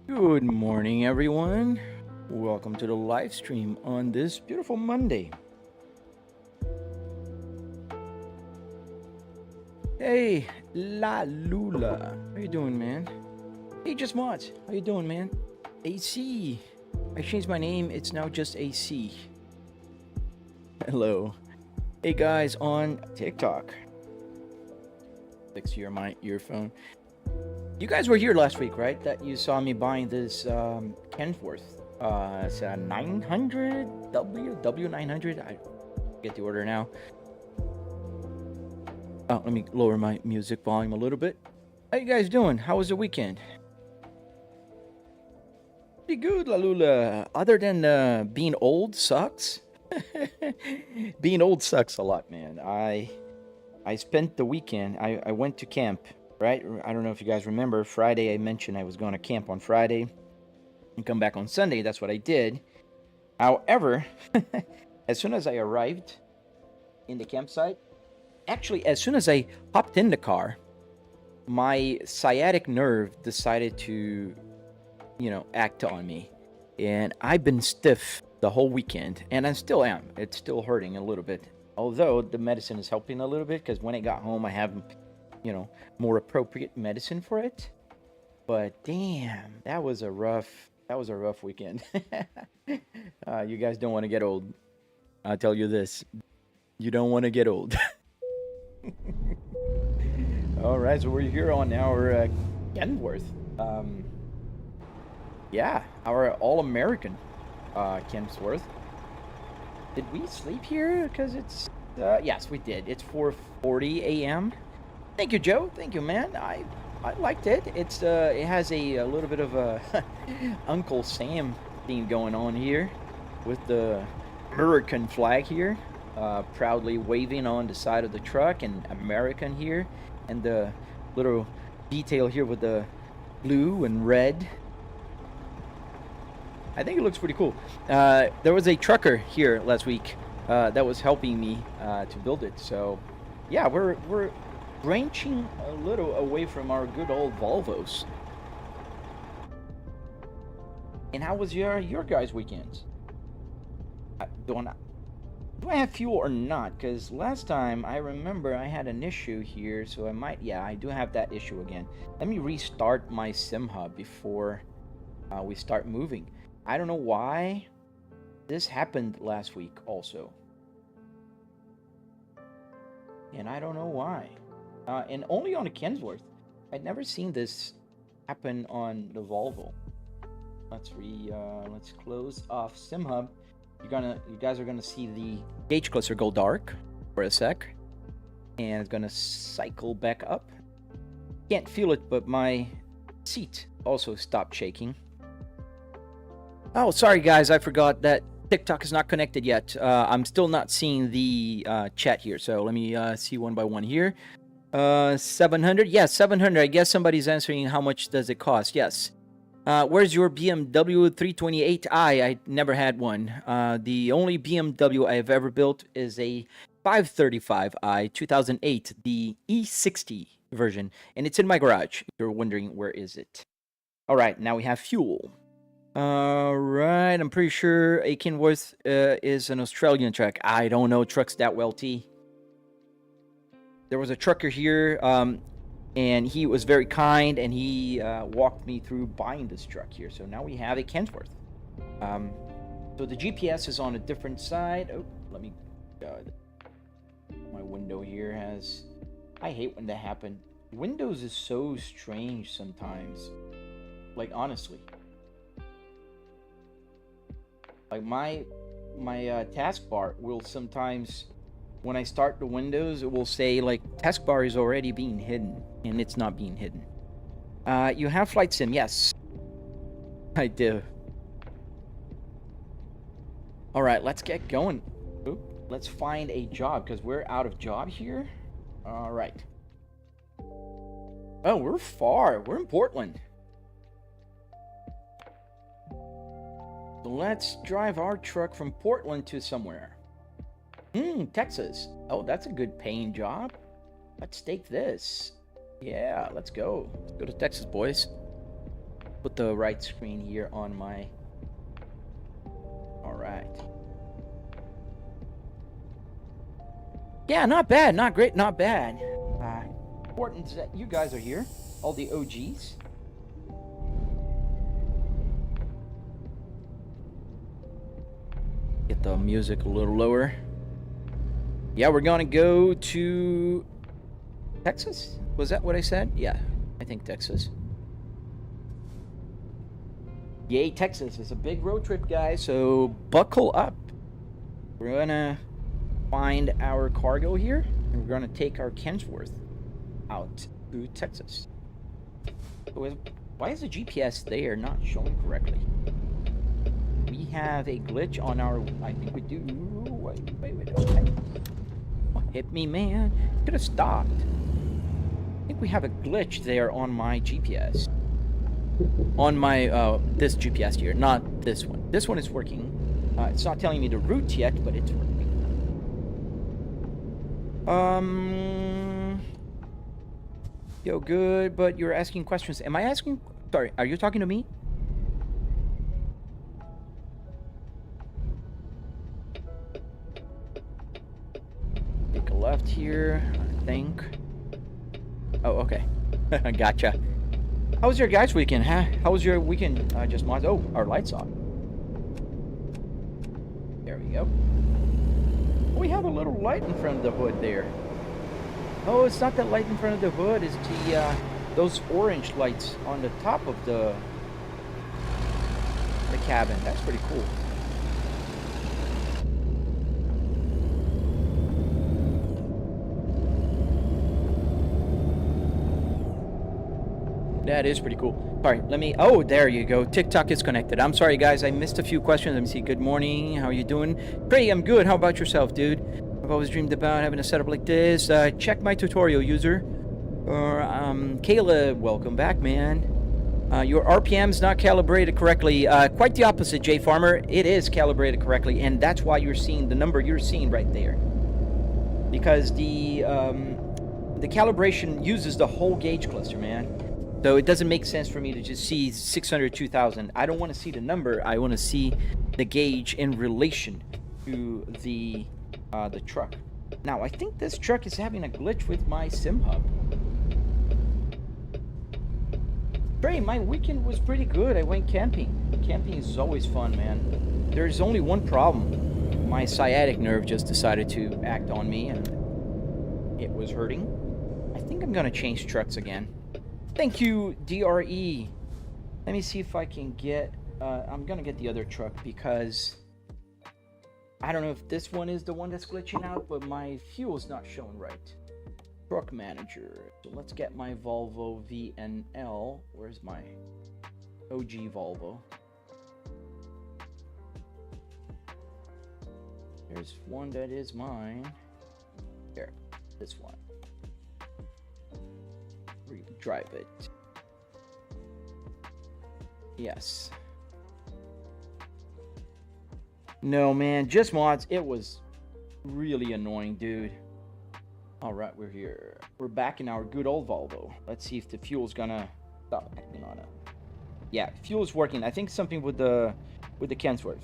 Good morning, everyone. Welcome to the live stream on this beautiful Monday. Hey, La Lula. How you doing, man? Hey, Just Mods. How you doing, man? AC. I changed my name. It's now just AC. Hello. Hey, guys on TikTok. Fix here my earphone. You guys were here last week, right? That you saw me buying this Kenworth. It's a 900 W900. I get the order now. Oh, let me lower my music volume a little bit. How you guys doing? How was the weekend? Pretty good, Lalula. Other than being old sucks. Being old sucks a lot, man. I spent the weekend. I went to camp. Right? I don't know if you guys remember, Friday I mentioned I was going to camp on Friday and come back on Sunday. That's what I did. However, as soon as I arrived in the campsite, actually, as soon as I hopped in the car, my sciatic nerve decided to, act on me. And I've been stiff the whole weekend, and I still am. It's still hurting a little bit. Although the medicine is helping a little bit, because when I got home, I have more appropriate medicine for it. But damn, that was a rough weekend. You guys don't want to get old. I'll tell you this. You don't want to get old. All right, so we're here on our Kenworth. Yeah, our all-American Kenworth. Did we sleep here? Because it's yes, we did. It's 4:40 a.m. Thank you, Joe. Thank you, man. I liked it. It has a little bit of a Uncle Sam theme going on here with the American flag here, proudly waving on the side of the truck, and American here, and the little detail here with the blue and red. I think it looks pretty cool. There was a trucker here last week that was helping me to build it. So, yeah, we're branching a little away from our good old Volvos. And how was your guys' weekends? Do I have fuel or not? Because last time I remember I had an issue here, so I do have that issue again. Let me restart my sim hub before we start moving. I don't know why this happened last week also. And I don't know why. And only on a Kenworth. I'd never seen this happen on the Volvo. Let's close off SimHub. You guys are gonna see the gauge cluster go dark for a sec, and it's gonna cycle back up. Can't feel it, but my seat also stopped shaking. Oh, sorry guys, I forgot that TikTok is not connected yet. I'm still not seeing the chat here, so let me see one by one here. 700. Yes, 700. I guess somebody's answering how much does it cost. Yes. Where's your BMW 328i? I never had one. The only BMW I've ever built is a 535i 2008, the E60 version, and it's in my garage. If you're wondering where is it. All right, now we have fuel. All right, I'm pretty sure a Kenworth is an Australian truck. I don't know trucks that well, T. There was a trucker here, and he was very kind, and he walked me through buying this truck here. So now we have a Kenworth. So the GPS is on a different side. Oh, let me... my window here has... I hate when that happens. Windows is so strange sometimes. Like, honestly. Like, my taskbar will sometimes... When I start the windows, it will say, like, taskbar is already being hidden, and it's not being hidden. You have flight sim, yes. I do. All right, let's get going. Oop, let's find a job, because we're out of job here. All right. Oh, we're far. We're in Portland. So let's drive our truck from Portland to somewhere. Texas. Oh, that's a good paying job. Let's take this. Yeah, let's go. Let's go to Texas, boys. put the right screen here on my. All right. Yeah, not bad, not great, not bad. Important that you guys are here, all the OGs. Get the music a little lower. Yeah, we're gonna go to Texas. Was that what I said? Yeah, I think Texas. Yay, Texas. It's a big road trip, guys, so buckle up. We're gonna find our cargo here, and we're gonna take our Kensworth out to Texas. Why is the GPS there not showing correctly? We have a glitch on our. I think we do. Wait. Okay. Oh, hit me, man. Could have stopped. I think we have a glitch there on my GPS. On my this GPS here, not this one. This one is working. It's not telling me the route yet, but it's working. Yo, good, but you're asking questions. Am I asking? Sorry, are you talking to me? Take a left here, I think. Oh, okay. Gotcha. How was your guys' weekend, huh? How was your weekend? Just mods. Oh, our lights off. There we go. We have a little light in front of the hood there. Oh, it's not that light in front of the hood. It's the those orange lights on the top of the cabin. That's pretty cool. That is pretty cool. All right, let me. Oh, there you go. TikTok is connected. I'm sorry, guys. I missed a few questions. Let me see. Good morning. How are you doing? Pretty. I'm good. How about yourself, dude? I've always dreamed about having a setup like this. Check my tutorial, user. Or Kayla, welcome back, man. Your RPM's not calibrated correctly. Quite the opposite, Jay Farmer. It is calibrated correctly, and that's why you're seeing the number you're seeing right there. Because the calibration uses the whole gauge cluster, man. So it doesn't make sense for me to just see 600, 2000. I don't want to see the number. I want to see the gauge in relation to the truck. Now, I think this truck is having a glitch with my sim hub. Trey, my weekend was pretty good. I went camping. Camping is always fun, man. There's only one problem. My sciatic nerve just decided to act on me, and it was hurting. I think I'm gonna change trucks again. Thank you, DRE. Let me see if I can get... I'm gonna get the other truck because... I don't know if this one is the one that's glitching out, but my fuel's not showing right. Truck manager. So let's get my Volvo VNL. Where's my OG Volvo? There's one that is mine. Here, this one. Drive it. Yes. No, man, just mods. It was really annoying, dude. All right, we're here. We're back in our good old Volvo. Let's see if the fuel's gonna stop acting on it. Yeah, fuel's working. I think something with the Kensworth.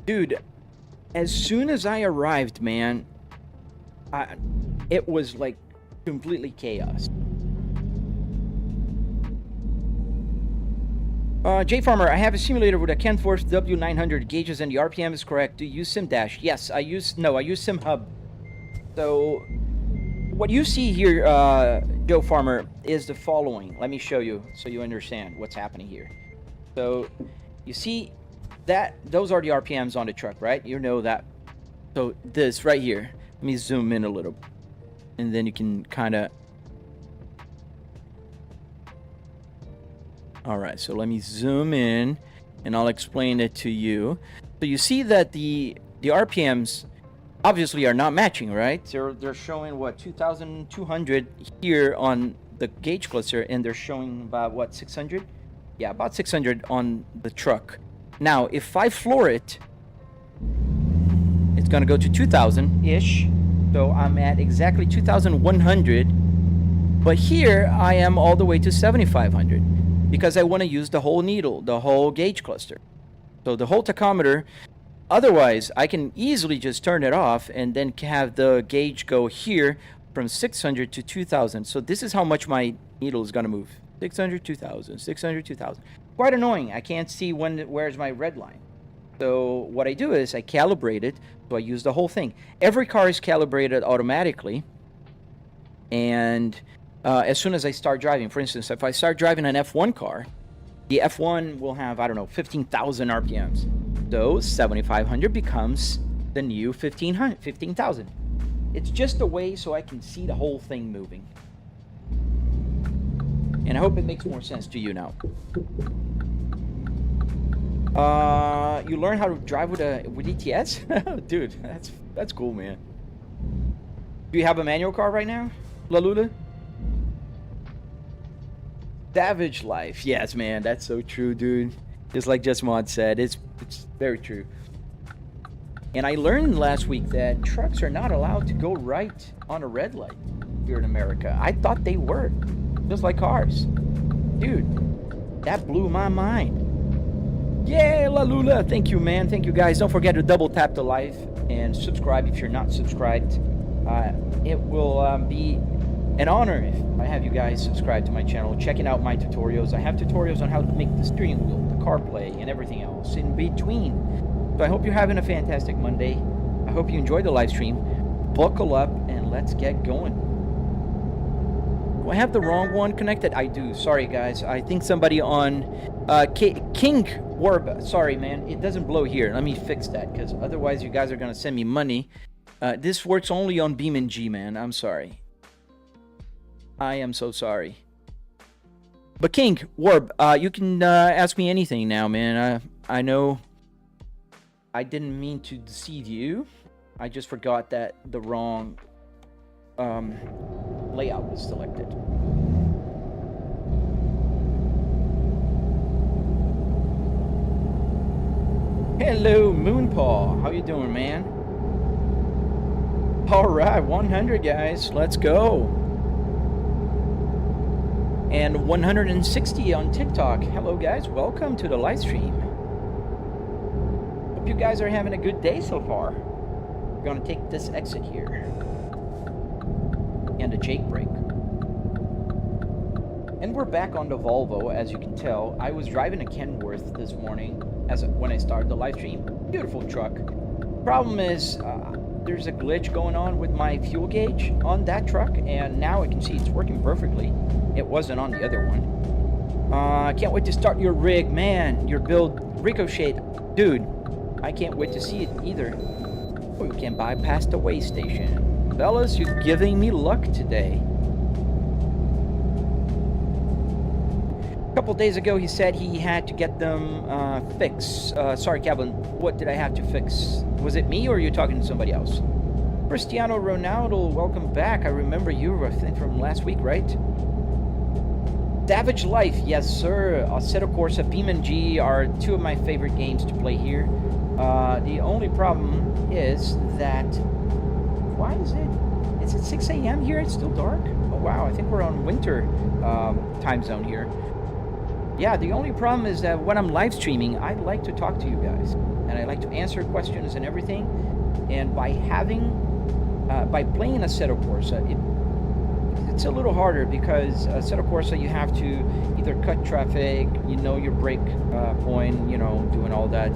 Dude, as soon as I arrived, man, it was like completely chaos. J Farmer, I have a simulator with a Kensworth W900 gauges and the RPM is correct. Do you use SimDash? Yes, I use SimHub. So what you see here, Joe Farmer, is the following. Let me show you so you understand what's happening here. So you see that those are the RPMs on the truck, right? You know that. So this right here. Let me zoom in a little, and then you can kind of. All right, so let me zoom in, and I'll explain it to you. So you see that the RPMs obviously are not matching, right? They're showing what 2,200 here on the gauge cluster, and they're showing about what 600? Yeah, about 600 on the truck. Now, if I floor it, it's gonna go to 2,000-ish. So I'm at exactly 2,100 But here I am all the way to 7500 because I want to use the whole needle, the whole gauge cluster. So the whole tachometer. Otherwise, I can easily just turn it off and then have the gauge go here from 600 to 2000. So this is how much my needle is going to move. 600, 2000, 600, 2000. Quite annoying. I can't see where's my red line. So what I do is I calibrate it. So I use the whole thing. Every car is calibrated automatically. And as soon as I start driving, for instance, if I start driving an F1 car, the F1 will have, I don't know, 15,000 RPMs. So 7,500 becomes the new 15,000. It's just a way so I can see the whole thing moving. And I hope it makes more sense to you now. You learn how to drive with ETS? Dude, that's cool, man. Do you have a manual car right now, Lalula? Savage life. Yes, man, that's so true, dude. Just like Just Mod said, it's very true. And I learned last week that trucks are not allowed to go right on a red light here in America. I thought they were, just like cars. Dude, that blew my mind. Yeah, Lalula, thank you, man. Thank you, guys. Don't forget to double tap the like and subscribe if you're not subscribed. It will be an honor if I have you guys subscribe to my channel, checking out my tutorials. I have tutorials on how to make the steering wheel, the CarPlay, and everything else in between. So I hope you're having a fantastic Monday. I hope you enjoyed the live stream. Buckle up and let's get going. Do I have the wrong one connected? I do. Sorry, guys. I think somebody on King Warb. Sorry, man. It doesn't blow here. Let me fix that because otherwise you guys are going to send me money. This works only on BeamNG, man. I'm sorry. I am so sorry. But King, Warb, you can ask me anything now, man. I know I didn't mean to deceive you. I just forgot that the wrong layout was selected. Hello, Moonpaw. How you doing, man? All right, 100, guys. Let's go. And 160 on TikTok. Hello, guys. Welcome to the live stream. Hope you guys are having a good day so far. We're going to take this exit here. And a Jake brake. And we're back on the Volvo, as you can tell. I was driving a Kenworth this morning when I started the live stream. Beautiful truck. Problem is, there's a glitch going on with my fuel gauge on that truck, and now I can see it's working perfectly. It wasn't on the other one. I can't wait to start your rig. Man, your build Ricochet. Dude, I can't wait to see it either. Oh, you can bypass the way station. Fellas, you're giving me luck today. A couple days ago, he said he had to get them fixed. Sorry, Kevin, what did I have to fix? Was it me or are you talking to somebody else? Cristiano Ronaldo, welcome back. I remember you, I think, from last week, right? Savage Life, yes, sir. Assetto Corsa, BeamNG are two of my favorite games to play here. The only problem is that... Why is it? Is it 6 a.m. here? It's still dark? Oh, wow. I think we're on winter time zone here. Yeah, the only problem is that when I'm live streaming, I like to talk to you guys. And I like to answer questions and everything. And by playing Assetto Corsa, it's a little harder because Assetto Corsa, you have to either cut traffic, you know your brake point, you know, doing all that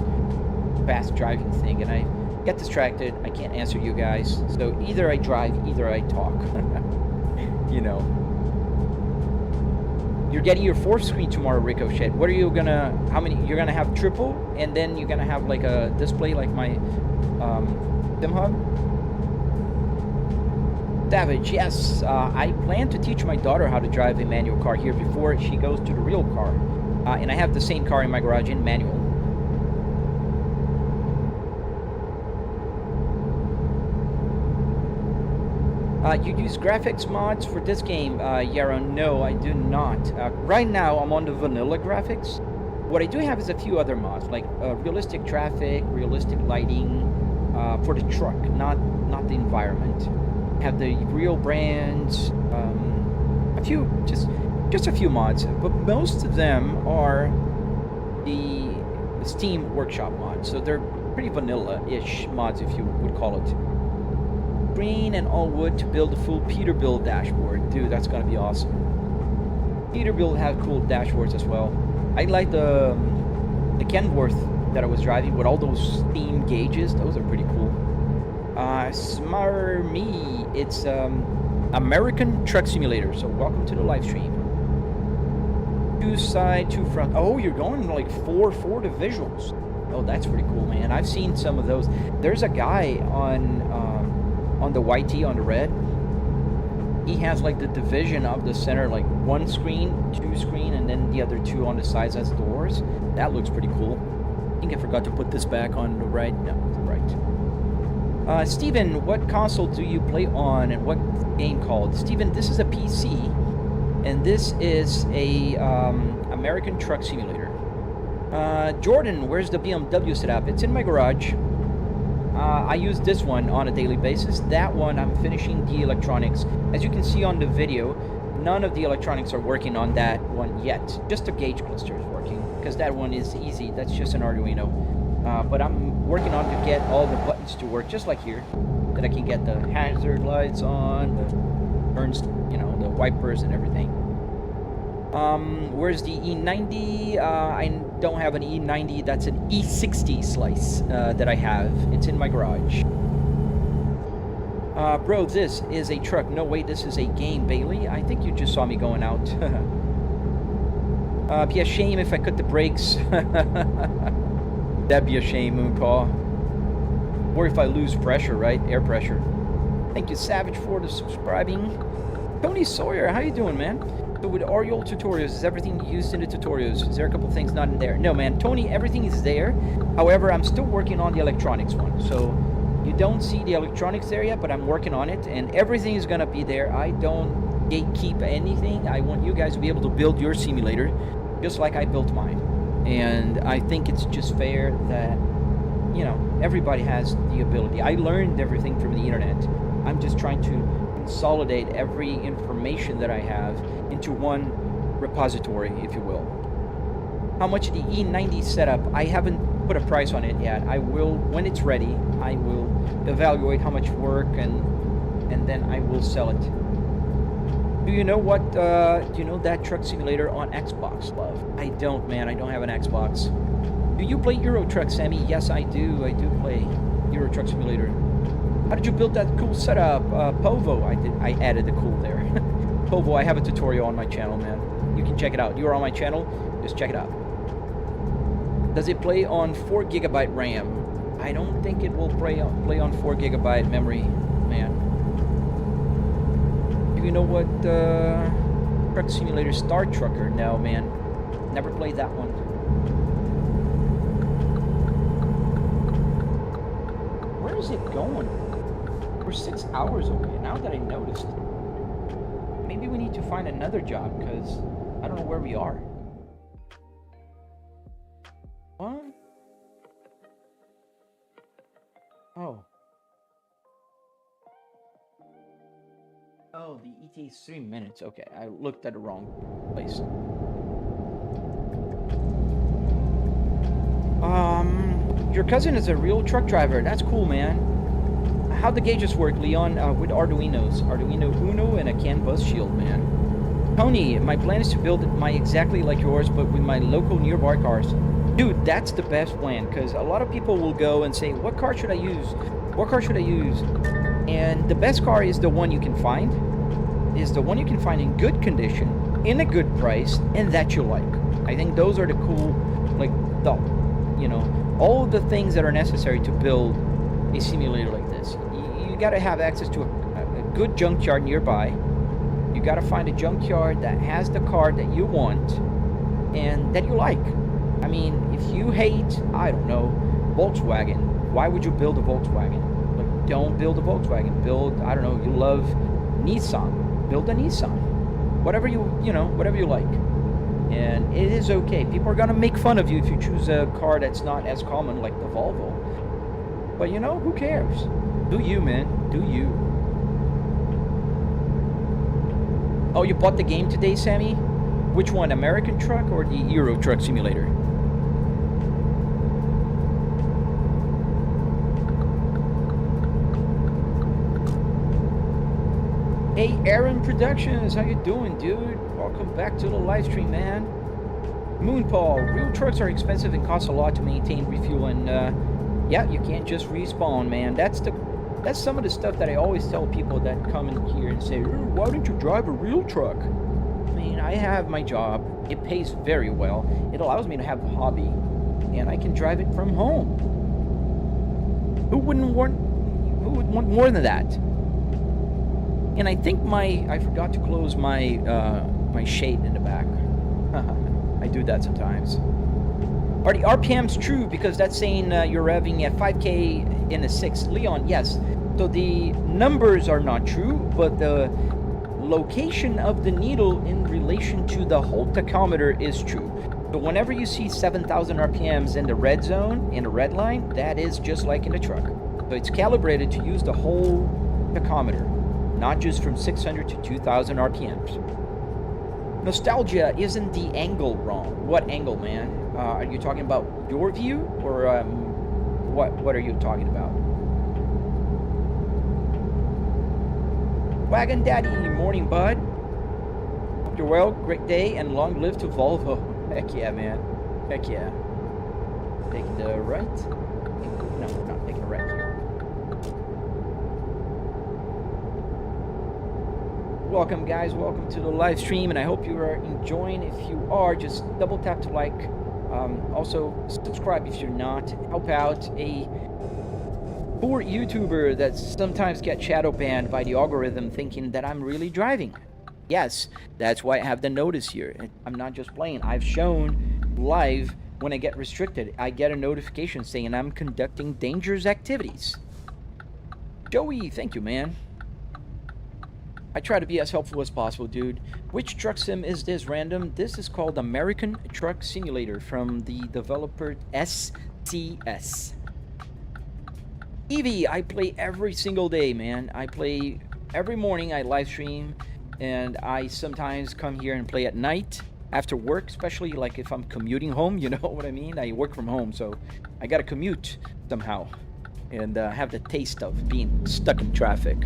fast driving thing. And I get distracted. I can't answer you guys. So either I drive, either I talk. You know. You're getting your fourth screen tomorrow, Ricochet. What are you gonna, how many, you're gonna have triple, and then you're gonna have like a display like my Sim Hub? Savage, yes. I plan to teach my daughter how to drive a manual car here before she goes to the real car. And I have the same car in my garage in manual. You use graphics mods for this game, Yarrow? No, I do not. Right now, I'm on the vanilla graphics. What I do have is a few other mods, like realistic traffic, realistic lighting, for the truck, not the environment. I have the real brands, a just a few mods, but most of them are the Steam Workshop mods, so they're pretty vanilla-ish mods, if you would call it. Green and all wood to build a full Peterbilt dashboard. Dude, that's gonna be awesome. Peterbilt have cool dashboards as well. I like the Kenworth that I was driving with all those steam gauges. Those are pretty cool. Smarmy, it's American Truck Simulator. So welcome to the live stream. 2 side, 2 front. Oh, you're going like 4 to visuals. Oh, that's pretty cool, man. I've seen some of those. There's a guy on the YT, on the red. He has like the division of the center, like 1 screen, 2 screen, and then the other 2 on the sides as doors. That looks pretty cool. I think I forgot to put this back on the right. No, right. Steven, what console do you play on and what game called? Steven, this is a PC, and this is a American Truck Simulator. Jordan, where's the BMW setup? It's in my garage. I use this one on a daily basis. That one, I'm finishing the electronics. As you can see on the video, none of the electronics are working on that one yet. Just the gauge cluster is working, because that one is easy. That's just an Arduino. But I'm working on to get all the buttons to work, just like here. That I can get the hazard lights on, the turns, you know, the wipers and everything. Where's the E90? I don't have an E90. That's an E60 slice that I have. It's in my garage. Bro, this is a truck. No way, this is a game, Bailey. I think you just saw me going out. Be a shame if I cut the brakes. That'd be a shame, Moonpaw. Or if I lose pressure, right? Air pressure. Thank you, Savage, for the subscribing. Tony Sawyer, how you doing, man? So with Oriole tutorials, is everything used in the tutorials? Is there a couple things not in there? No, man. Tony, everything is there. However, I'm still working on the electronics one. So you don't see the electronics there yet, but I'm working on it. And everything is going to be there. I don't gatekeep anything. I want you guys to be able to build your simulator just like I built mine. And I think it's just fair that, you know, everybody has the ability. I learned everything from the internet. I'm just trying to consolidate every information that I have into one repository, if you will. How much the E90 setup? I haven't put a price on it yet. I will, when it's ready, I will evaluate how much work and then I will sell it. Do you know what, do you know that truck simulator on Xbox, love? I don't, man. I don't have an Xbox. Do you play Euro Truck, Sammy? Yes, I do. I do play Euro Truck Simulator. How did you build that cool setup? Povo, I added the cool there. Povo, I have a tutorial on my channel, man. You can check it out. You are on my channel, just check it out. Does it play on 4 GB RAM? I don't think it will play on 4 GB memory, man. Do you know what Truck Simulator Star Trucker? No, man. Never played that one. Where is it going? We're 6 hours away, now that I noticed. Maybe we need to find another job, because I don't know where we are. What? Oh. Oh, the ETA is 3 minutes. Okay, I looked at the wrong place. Your cousin is a real truck driver. That's cool, man. How'd the gauges work, Leon? With Arduinos. Arduino Uno and a CAN bus shield, man. Tony, my plan is to build my exactly like yours, but with my local nearby cars. Dude, that's the best plan, because a lot of people will go and say, what car should I use? What car should I use? And the best car is the one you can find. Is the one you can find in good condition, in a good price, and that you like. I think those are the cool, like, the, you know, all the things that are necessary to build a simulator like this. You got to have access to a good junkyard nearby. You got to find a junkyard that has the car that you want and that you like. I mean, if you hate, I don't know, Volkswagen, why would you build a Volkswagen? Like, don't build a Volkswagen. Build, I don't know, you love Nissan. Build a Nissan. Whatever you know, whatever you like. And it is okay. People are going to make fun of you if you choose a car that's not as common like the Volvo. But, you know, who cares? Do you, man. Do you. Oh, you bought the game today, Sammy? Which one, American Truck or the Euro Truck Simulator? Hey, Aaron Productions, how you doing, dude? Welcome back to the live stream, man. Moonpaw, real trucks are expensive and cost a lot to maintain, refuel, and yeah, you can't just respawn, man. That's some of the stuff that I always tell people that come in here and say, why don't you drive a real truck? I mean, I have my job. It pays very well. It allows me to have a hobby, and I can drive it from home. Who would want more than that? And I think I forgot to close my my shade in the back. I do that sometimes. Are the RPMs true? Because that's saying you're revving at 5K in a 6. Leon, yes. So the numbers are not true, but the location of the needle in relation to the whole tachometer is true. So whenever you see 7,000 RPMs in the red zone, in the red line, that is just like in a truck. So it's calibrated to use the whole tachometer, not just from 600 to 2,000 RPMs. Nostalgia, isn't the angle wrong? What angle, man? Are you talking about your view, or what are you talking about? Wagon Daddy, morning, bud. Hope you're well. Great day, and long live to Volvo. Heck yeah, man. Heck yeah. Taking the right? No, we're not taking the right here. Welcome, guys. Welcome to the live stream, and I hope you are enjoying. If you are, just double tap to like. Also, subscribe if you're not. Help out a poor YouTuber that sometimes gets shadow banned by the algorithm thinking that I'm really driving. Yes, that's why I have the notice here. I'm not just playing. I've shown live when I get restricted. I get a notification saying I'm conducting dangerous activities. Joey, thank you, man. I try to be as helpful as possible, dude. Which truck sim is this, random? This is called American Truck Simulator from the developer SCS. Evie, I play every single day, man. I play every morning. I live stream, and I sometimes come here and play at night after work, especially like if I'm commuting home, you know what I mean? I work from home, so I gotta commute somehow and have the taste of being stuck in traffic.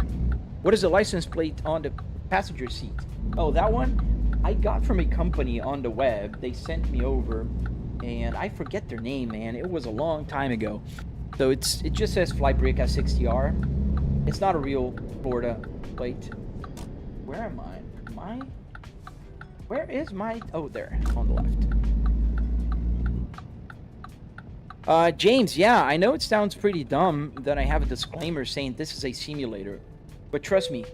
What is the license plate on the passenger seat? Oh, that one I got from a company on the web. They sent me over, and I forget their name, man. It was a long time ago. So it just says Volvo S60R. It's not a real Florida plate. Where am I? Where is my? Oh, there, on the left. James, yeah, I know it sounds pretty dumb that I have a disclaimer saying this is a simulator. But trust me,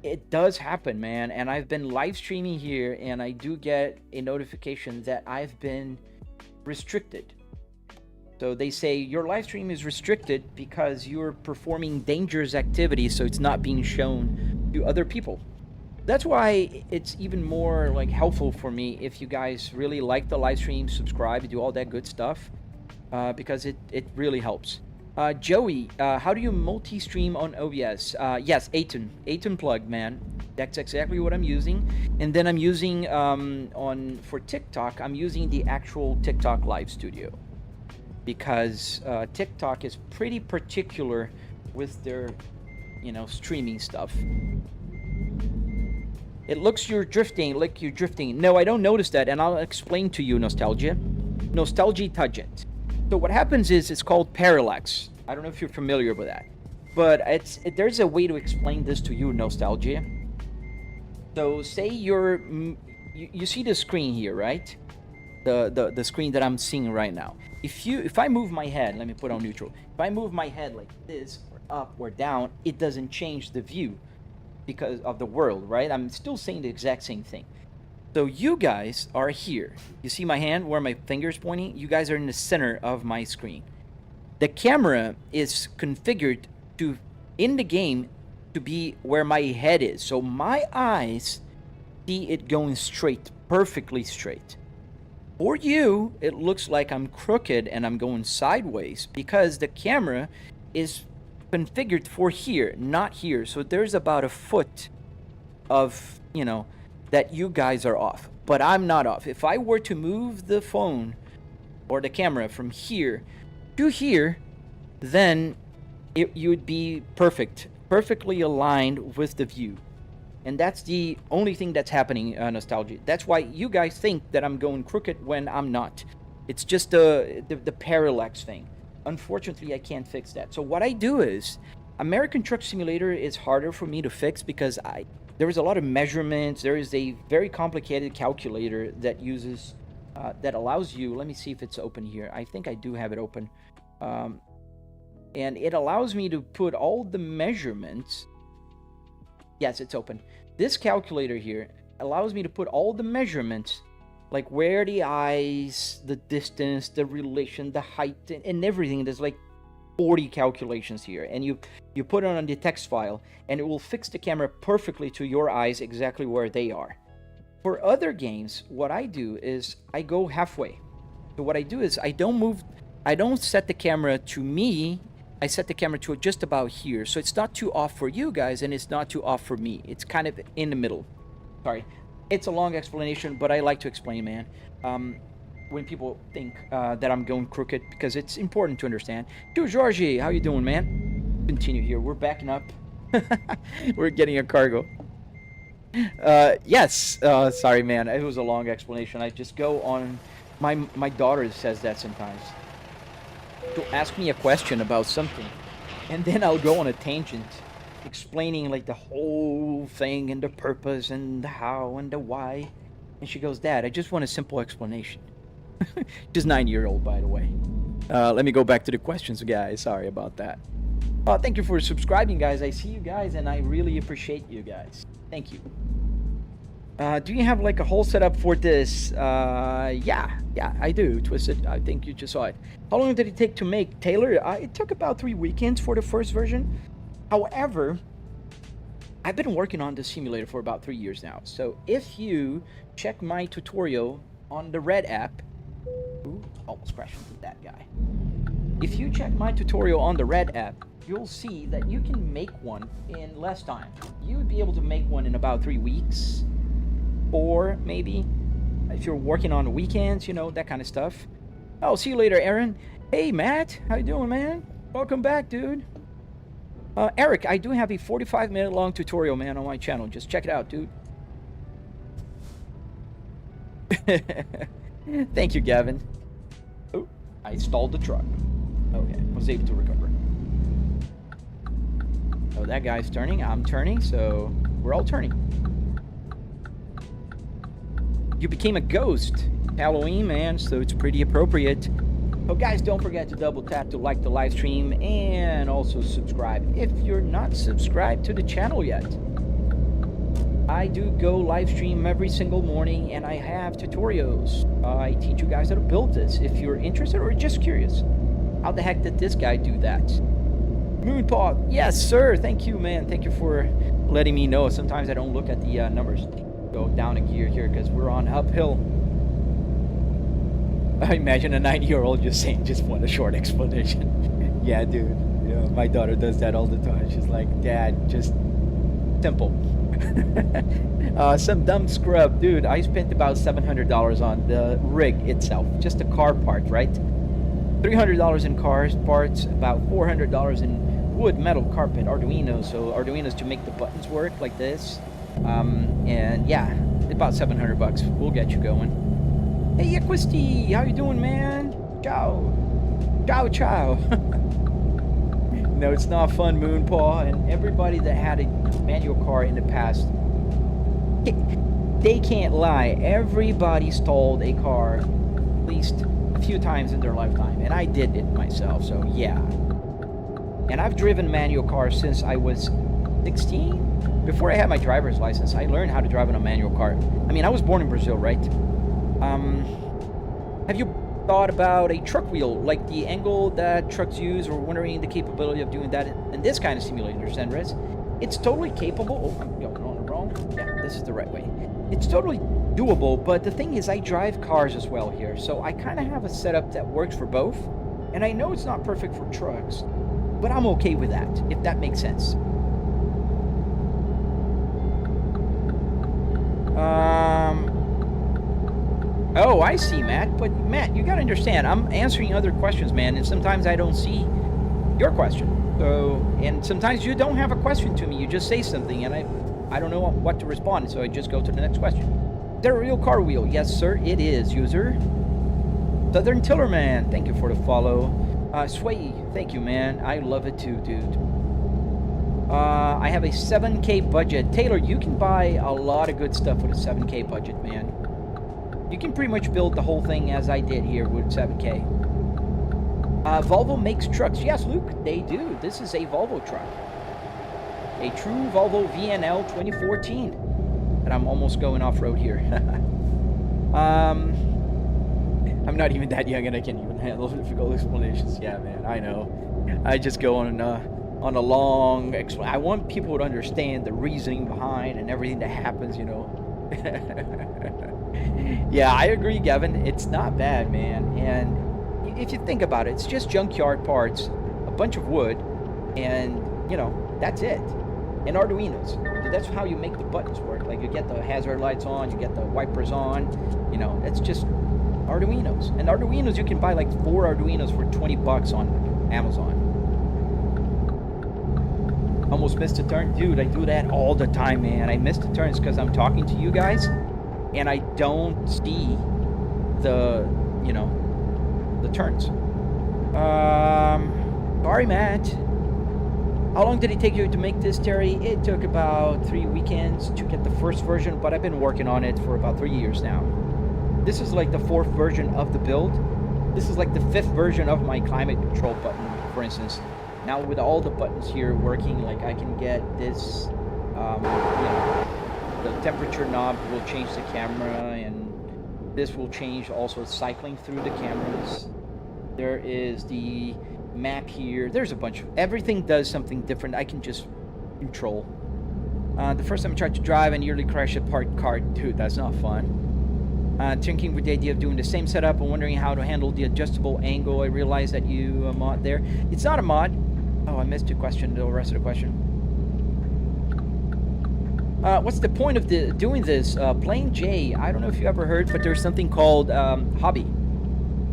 it does happen, man. And I've been live streaming here, and I do get a notification that I've been restricted. So they say your live stream is restricted because you're performing dangerous activities, so it's not being shown to other people. That's why it's even more like helpful for me if you guys really like the live stream, subscribe, do all that good stuff, because it really helps. Joey, how do you multi-stream on OBS? Yes, Aton plug, man. That's exactly what I'm using. And then I'm using, for TikTok, I'm using the actual TikTok Live Studio. Because TikTok is pretty particular with their, streaming stuff. It looks you're drifting, like you're drifting. No, I don't notice that, and I'll explain to you, Nostalgia. Nostalgia Tangent. So what happens is it's called parallax. I don't know if you're familiar with that, but there's a way to explain this to you, Nostalgia. So say you see the screen here, right? The screen that I'm seeing right now. If I move my head, let me put on neutral. If I move my head like this, or up or down, it doesn't change the view because of the world, right? I'm still saying the exact same thing. So you guys are here. You see my hand where my finger's pointing? You guys are in the center of my screen. The camera is configured in the game to be where my head is. So my eyes see it going straight, perfectly straight. For you, it looks like I'm crooked and I'm going sideways because the camera is configured for here, not here. So there's about a foot of, you know, that you guys are off. But I'm not off. If I were to move the phone or the camera from here to here, then you would be perfectly aligned with the view. And that's the only thing that's happening, Nostalgia. That's why you guys think that I'm going crooked when I'm not. It's just the parallax thing. Unfortunately, I can't fix that. So what I do is, American Truck Simulator is harder for me to fix because there is a lot of measurements. There is a very complicated calculator that uses, that allows you, let me see if it's open here. I think I do have it open. And it allows me to put all the measurements. Yes, it's open. This calculator here allows me to put all the measurements, like where the eyes, the distance, the relation, the height, and everything. There's like 40 calculations here, and you put it on the text file, and it will fix the camera perfectly to your eyes exactly where they are. For other games, what I do is I go halfway. So what I do is I don't set the camera to me. I set the camera to just about here, so it's not too off for you guys, and it's not too off for me. It's kind of in the middle. Sorry, it's a long explanation, but I like to explain, man. When people think that I'm going crooked, because it's important to understand. Dude, Georgie, how you doing, man? Continue here. We're backing up. We're getting a cargo. Yes. Sorry, man. It was a long explanation. I just go on. My daughter says that sometimes. To ask me a question about something, and then I'll go on a tangent explaining like the whole thing and the purpose and the how and the why, and she goes, Dad, I just want a simple explanation. Just 9-year-old, by the way. Let me go back to the questions, guys. Sorry about that. Thank you for subscribing, guys. I see you guys, and I really appreciate you guys. Thank you. Do you have like a whole setup for this? Yeah, I do. Twisted, I think you just saw it. How long did it take to make, Taylor? It took about 3 weekends for the first version. However, I've been working on the simulator for about 3 years now. So if you check my tutorial on the Red app, ooh, almost crashed into that guy. If you check my tutorial on the Red app, you'll see that you can make one in less time. You would be able to make one in about 3 weeks. Or maybe if you're working on the weekends, you know, that kind of stuff. Oh, see you later, Aaron. Hey, Matt, how you doing, man? Welcome back, dude. Eric, I do have a 45-minute long tutorial, man, on my channel. Just check it out, dude. Thank you, Gavin. Oh, I stalled the truck. Okay, was able to recover. Oh, that guy's turning. I'm turning, so we're all turning. You became a ghost. Halloween, man, so it's pretty appropriate. Oh, guys, don't forget to double tap to like the live stream and also subscribe if you're not subscribed to the channel yet. I do go live stream every single morning, and I have tutorials. I teach you guys how to build this if you're interested or just curious. How the heck did this guy do that? Moonpaw, yes, sir. Thank you, man. Thank you for letting me know. Sometimes I don't look at the numbers. Go down a gear here because we're on uphill. I imagine a 90-year-old just saying, just want a short explanation. Yeah, dude. Yeah, my daughter does that all the time. She's like, Dad, just simple. Some dumb scrub. Dude, I spent about $700 on the rig itself. Just the car part, right? $300 in cars parts, about $400 in wood, metal, carpet, arduinos. So arduinos to make the buttons work like this. And yeah, about 700 bucks. We'll get you going. Hey, Equisty, how you doing, man? Ciao. Ciao, ciao. No, it's not fun, Moonpaw. And everybody that had a manual car in the past, they can't lie. Everybody stalled a car at least a few times in their lifetime. And I did it myself, so yeah. And I've driven manual cars since I was 16. Before I had my driver's license, I learned how to drive in a manual car. I mean, I was born in Brazil, right? Have you thought about a truck wheel, like the angle that trucks use, or wondering the capability of doing that in this kind of simulator, Senrez? It's totally capable. Oh, I'm going on the wrong. Yeah, this is the right way. It's totally doable, but the thing is, I drive cars as well here, so I kind of have a setup that works for both. And I know it's not perfect for trucks, but I'm okay with that, if that makes sense. I see, Matt. But Matt, you gotta understand, I'm answering other questions, man, and sometimes I don't see your question. So, and sometimes you don't have a question to me. You just say something, and I don't know what to respond. So I just go to the next question. Is that a real car wheel? Yes, sir. It is, user. Southern Tillerman, thank you for the follow. Sway, thank you, man. I love it too, dude. I have a 7K budget. Taylor, you can buy a lot of good stuff with a 7K budget, man. You can pretty much build the whole thing as I did here with 7K. Volvo makes trucks. Yes, Luke, they do. This is a Volvo truck. A true Volvo VNL 2014. And I'm almost going off-road here. I'm not even that young and I can't even handle difficult explanations. Yeah, man, I know. I just go on a long I want people to understand the reasoning behind and everything that happens, you know. Yeah, I agree, Gavin. It's not bad, man. And if you think about it, it's just junkyard parts, a bunch of wood, and, you know, that's it. And Arduinos. That's how you make the buttons work. Like, you get the hazard lights on, you get the wipers on, you know, it's just Arduinos. And Arduinos, you can buy like 4 Arduinos for 20 bucks on Amazon. Almost missed a turn. Dude, I do that all the time, man. I miss the turns because I'm talking to you guys and I don't see the, you know, the turns. Sorry, Matt. How long did it take you to make this, Terry? It took about 3 weekends to get the first version, but I've been working on it for about 3 years now. This is like the 4th version of the build. This is like the 5th version of my climate control button, for instance. Now with all the buttons here working, like I can get this, you know, the temperature knob will change the camera, and this will change also cycling through the cameras. There is the map here. There's a bunch of, everything does something different. I can just control. The first time I tried to drive, I nearly crashed a parked car. Dude, that's not fun. Thinking with the idea of doing the same setup and wondering how to handle the adjustable angle. I realized that you mod there. It's not a mod. Oh, I missed the question, the rest of the question. What's the point of doing this? Plain J, I don't know if you ever heard, but there's something called hobby.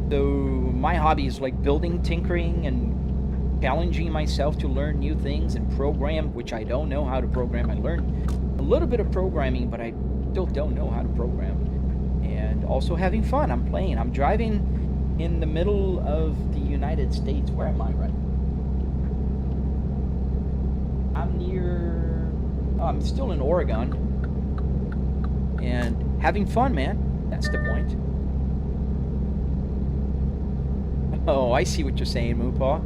So my hobby is like building, tinkering, and challenging myself to learn new things and program, which I don't know how to program. I learned a little bit of programming, but I still don't know how to program. And also having fun. I'm playing. I'm driving in the middle of the United States. Where am I right now? I'm near... Oh, I'm still in Oregon. And having fun, man. That's the point. Oh, I see what you're saying, Moopaw.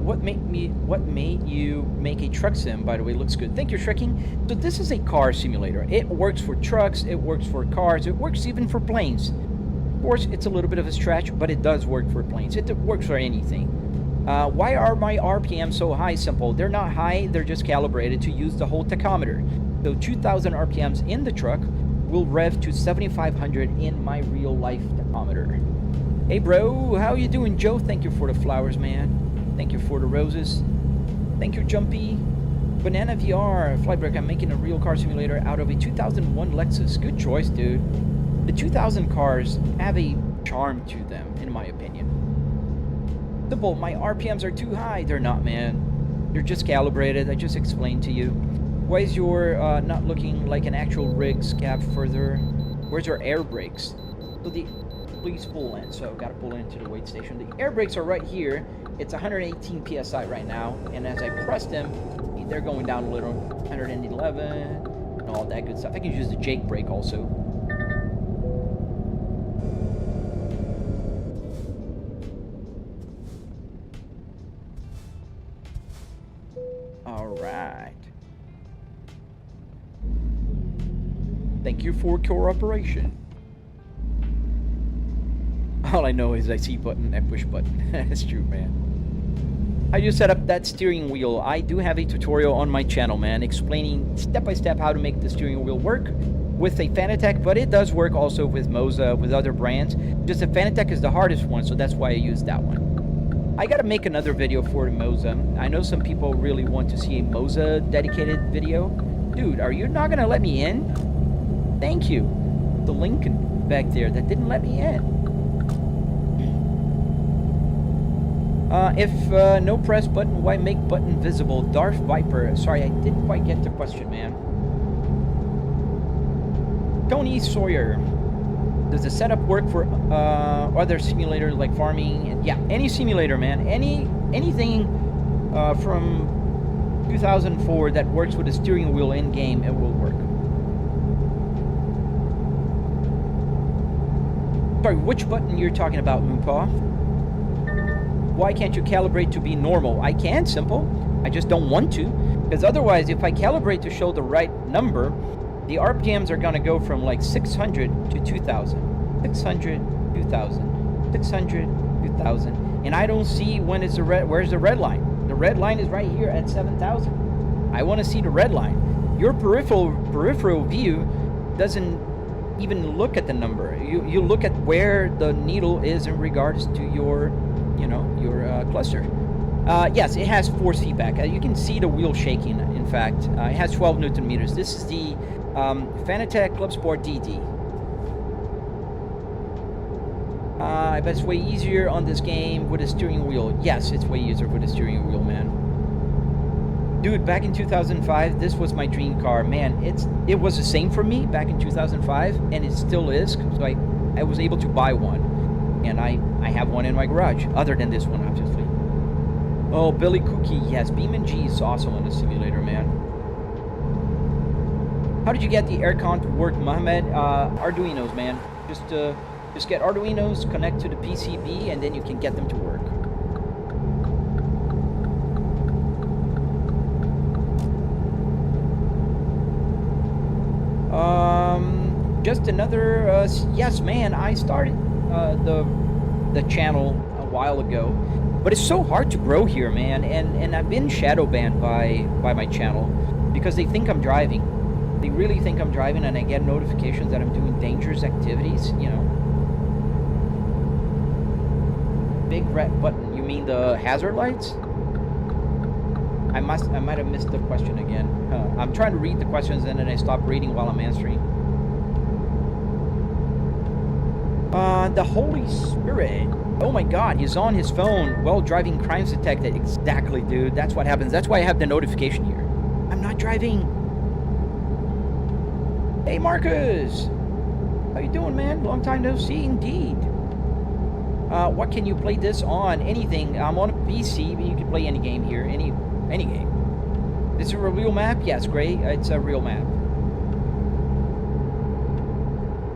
What made you make a truck sim, by the way? Looks good. Thank you, Shrekking. So this is a car simulator. It works for trucks, it works for cars, it works even for planes. Of course, it's a little bit of a stretch, but it does work for planes. It works for anything. Why are my RPMs so high? Simple. They're not high, they're just calibrated to use the whole tachometer. So 2,000 RPMs in the truck will rev to 7,500 in my real life tachometer. Hey bro, how you doing? Joe, thank you for the flowers, man. Thank you for the roses. Thank you, Jumpy. Banana VR, Flybreak, I'm making a real car simulator out of a 2001 Lexus. Good choice, dude. The 2000 cars have a charm to them, in my opinion. Simple, my RPMs are too high. They're not, man. They're just calibrated. I just explained to you. Why is your not looking like an actual rig scab further? Where's your air brakes? So please pull in. So gotta pull into the weight station. The air brakes are right here. It's 118 psi right now, and as I press them, they're going down a little. 111 and all that good stuff. I can use the Jake brake also. All right. Thank you for cooperation. All I know is I see button and push button. That's true, man. How do you set up that steering wheel? I do have a tutorial on my channel, man, explaining step by step how to make the steering wheel work with a Fanatec, but it does work also with Moza, with other brands. Just the Fanatec is the hardest one, so that's why I use that one. I gotta make another video for the Moza. I know some people really want to see a Moza dedicated video. Dude, are you not gonna let me in? Thank you. the Lincoln back there that didn't let me in. If no press button, why make button visible? Darth Viper. Sorry, I didn't quite get the question, man. Tony Sawyer. Does the setup work for other simulators like farming? And yeah, any simulator, man. Anything from 2004 that works with a steering wheel in game, it will work. Sorry, which button you're talking about, Moonpaw? Why can't you calibrate to be normal? I can, simple. I just don't want to. Because otherwise, if I calibrate to show the right number, the RPMs are going to go from like 600 to 2,000. 600, 2,000. 600, 2,000. And I don't see when it's the red. Where's the red line? The red line is right here at 7,000. I want to see the red line. Your peripheral view doesn't even look at the number. You look at where the needle is in regards to your, you know, your cluster. Yes, it has force feedback. You can see the wheel shaking. In fact, it has 12 Newton meters. This is the Fanatec Clubsport DD. I bet it's way easier on this game with a steering wheel. Yes, it's way easier with a steering wheel, man. Dude, back in 2005, this was my dream car. Man, it was the same for me back in 2005, and it still is. So I was able to buy one, and I have one in my garage, other than this one, obviously. Oh, Billy Cookie, yes, BeamNG is awesome on the simulator, man. How did you get the aircon to work, Mohammed? Arduinos, man. Just get Arduinos, connect to the PCB, and then you can get them to work. Just another, yes, man, I started the channel a while ago, but it's so hard to grow here, man, and I've been shadow banned by my channel because they think I'm driving. They really think I'm driving, and I get notifications that I'm doing dangerous activities, you know. Big red button, you mean the hazard lights? I might have missed the question again. I'm trying to read the questions and then I stop reading while I'm answering. The Holy Spirit. Oh my God, he's on his phone. Well, driving crimes detected. Exactly, dude. That's what happens. That's why I have the notification here. I'm not driving. Hey, Marcus. How you doing, man? Long time no see, indeed. What can you play this on? Anything. I'm on a PC, but you can play any game here. Any game. Is it a real map? Yes, Gray. It's a real map.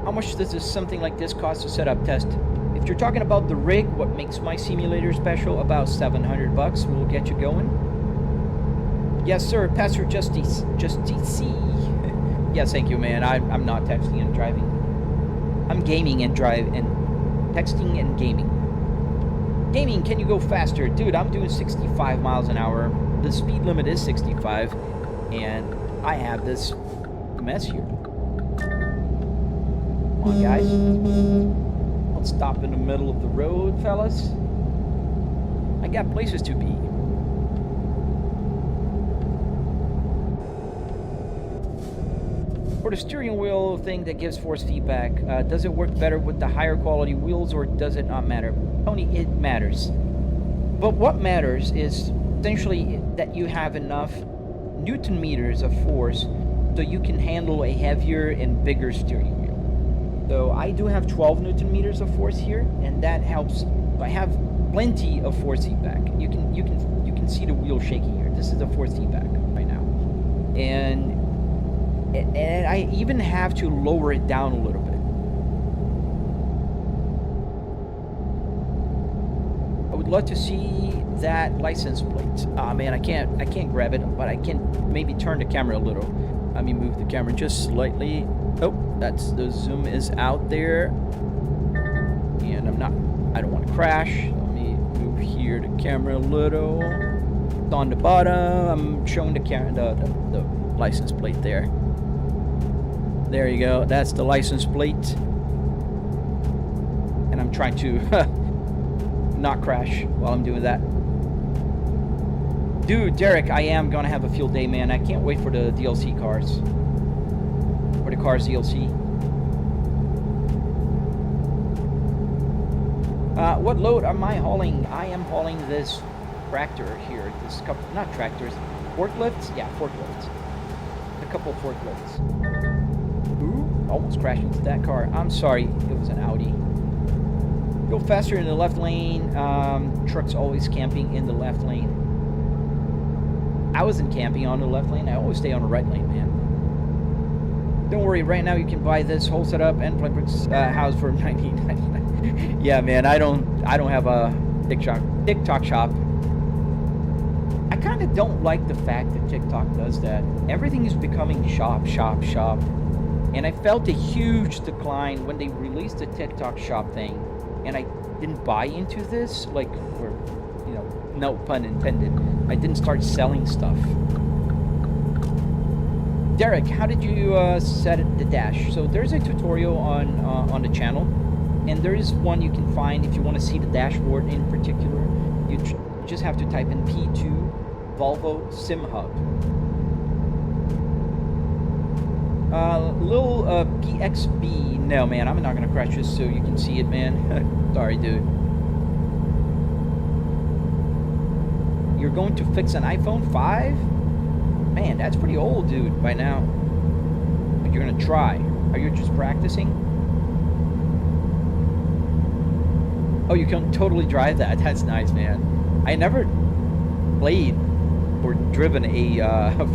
How much does something like this cost to set up? Test? If you're talking about the rig, what makes my simulator special? About $700 will get you going. Yes, sir. Pastor Justice. Yes, thank you, man. I'm not texting and driving. I'm gaming and texting and gaming. Gaming, can you go faster? Dude, I'm doing 65 miles an hour. The speed limit is 65, and I have this mess here. Come on, guys. Don't stop in the middle of the road, fellas. I got places to be. For the steering wheel thing that gives force feedback, does it work better with the higher quality wheels, or does it not matter? Tony, it matters. But what matters is essentially that you have enough Newton meters of force so you can handle a heavier and bigger steering wheel. So I do have 12 Newton meters of force here, and that helps. I have plenty of force feedback. You can see the wheel shaking here. This is the force feedback right now, and I even have to lower it down a little bit. I would love to see that license plate. Ah, man, I can't grab it, but I can maybe turn the camera a little. Let me move the camera just slightly. Oh, that's the zoom is out there, and I don't want to crash. Let me move here the camera a little. It's on the bottom. I'm showing the camera the license plate there. There you go. That's the license plate. And I'm trying to not crash while I'm doing that. Dude, Derek, I am going to have a field day, man. I can't wait for the DLC cars. For the cars DLC. What load am I hauling? I am hauling this tractor here. This couple, not tractors, forklifts? Yeah, forklifts. A couple forklifts. Ooh, almost crashed into that car. I'm sorry, it was an Audi. Go faster in the left lane. Truck's always camping in the left lane. I wasn't camping on the left lane. I always stay on the right lane, man. Don't worry, right now you can buy this whole setup and Plugbricks house for $19.99. Yeah, man, I don't have a TikTok shop. I kind of don't like the fact that TikTok does that. Everything is becoming shop. And I felt a huge decline when they released the TikTok shop thing, and I didn't buy into this, like, or, you know, no pun intended. I didn't start selling stuff. Derek, how did you set the dash? So there's a tutorial on the channel, and there is one you can find if you want to see the dashboard in particular. You just have to type in P2 Volvo Sim Hub. Lil PXB, no man, I'm not gonna crash this so you can see it, man. Sorry, dude. You're going to fix an iPhone 5? Man, that's pretty old, dude, by now. But you're gonna try. Are you just practicing? Oh, you can totally drive that. That's nice, man. I never played or driven a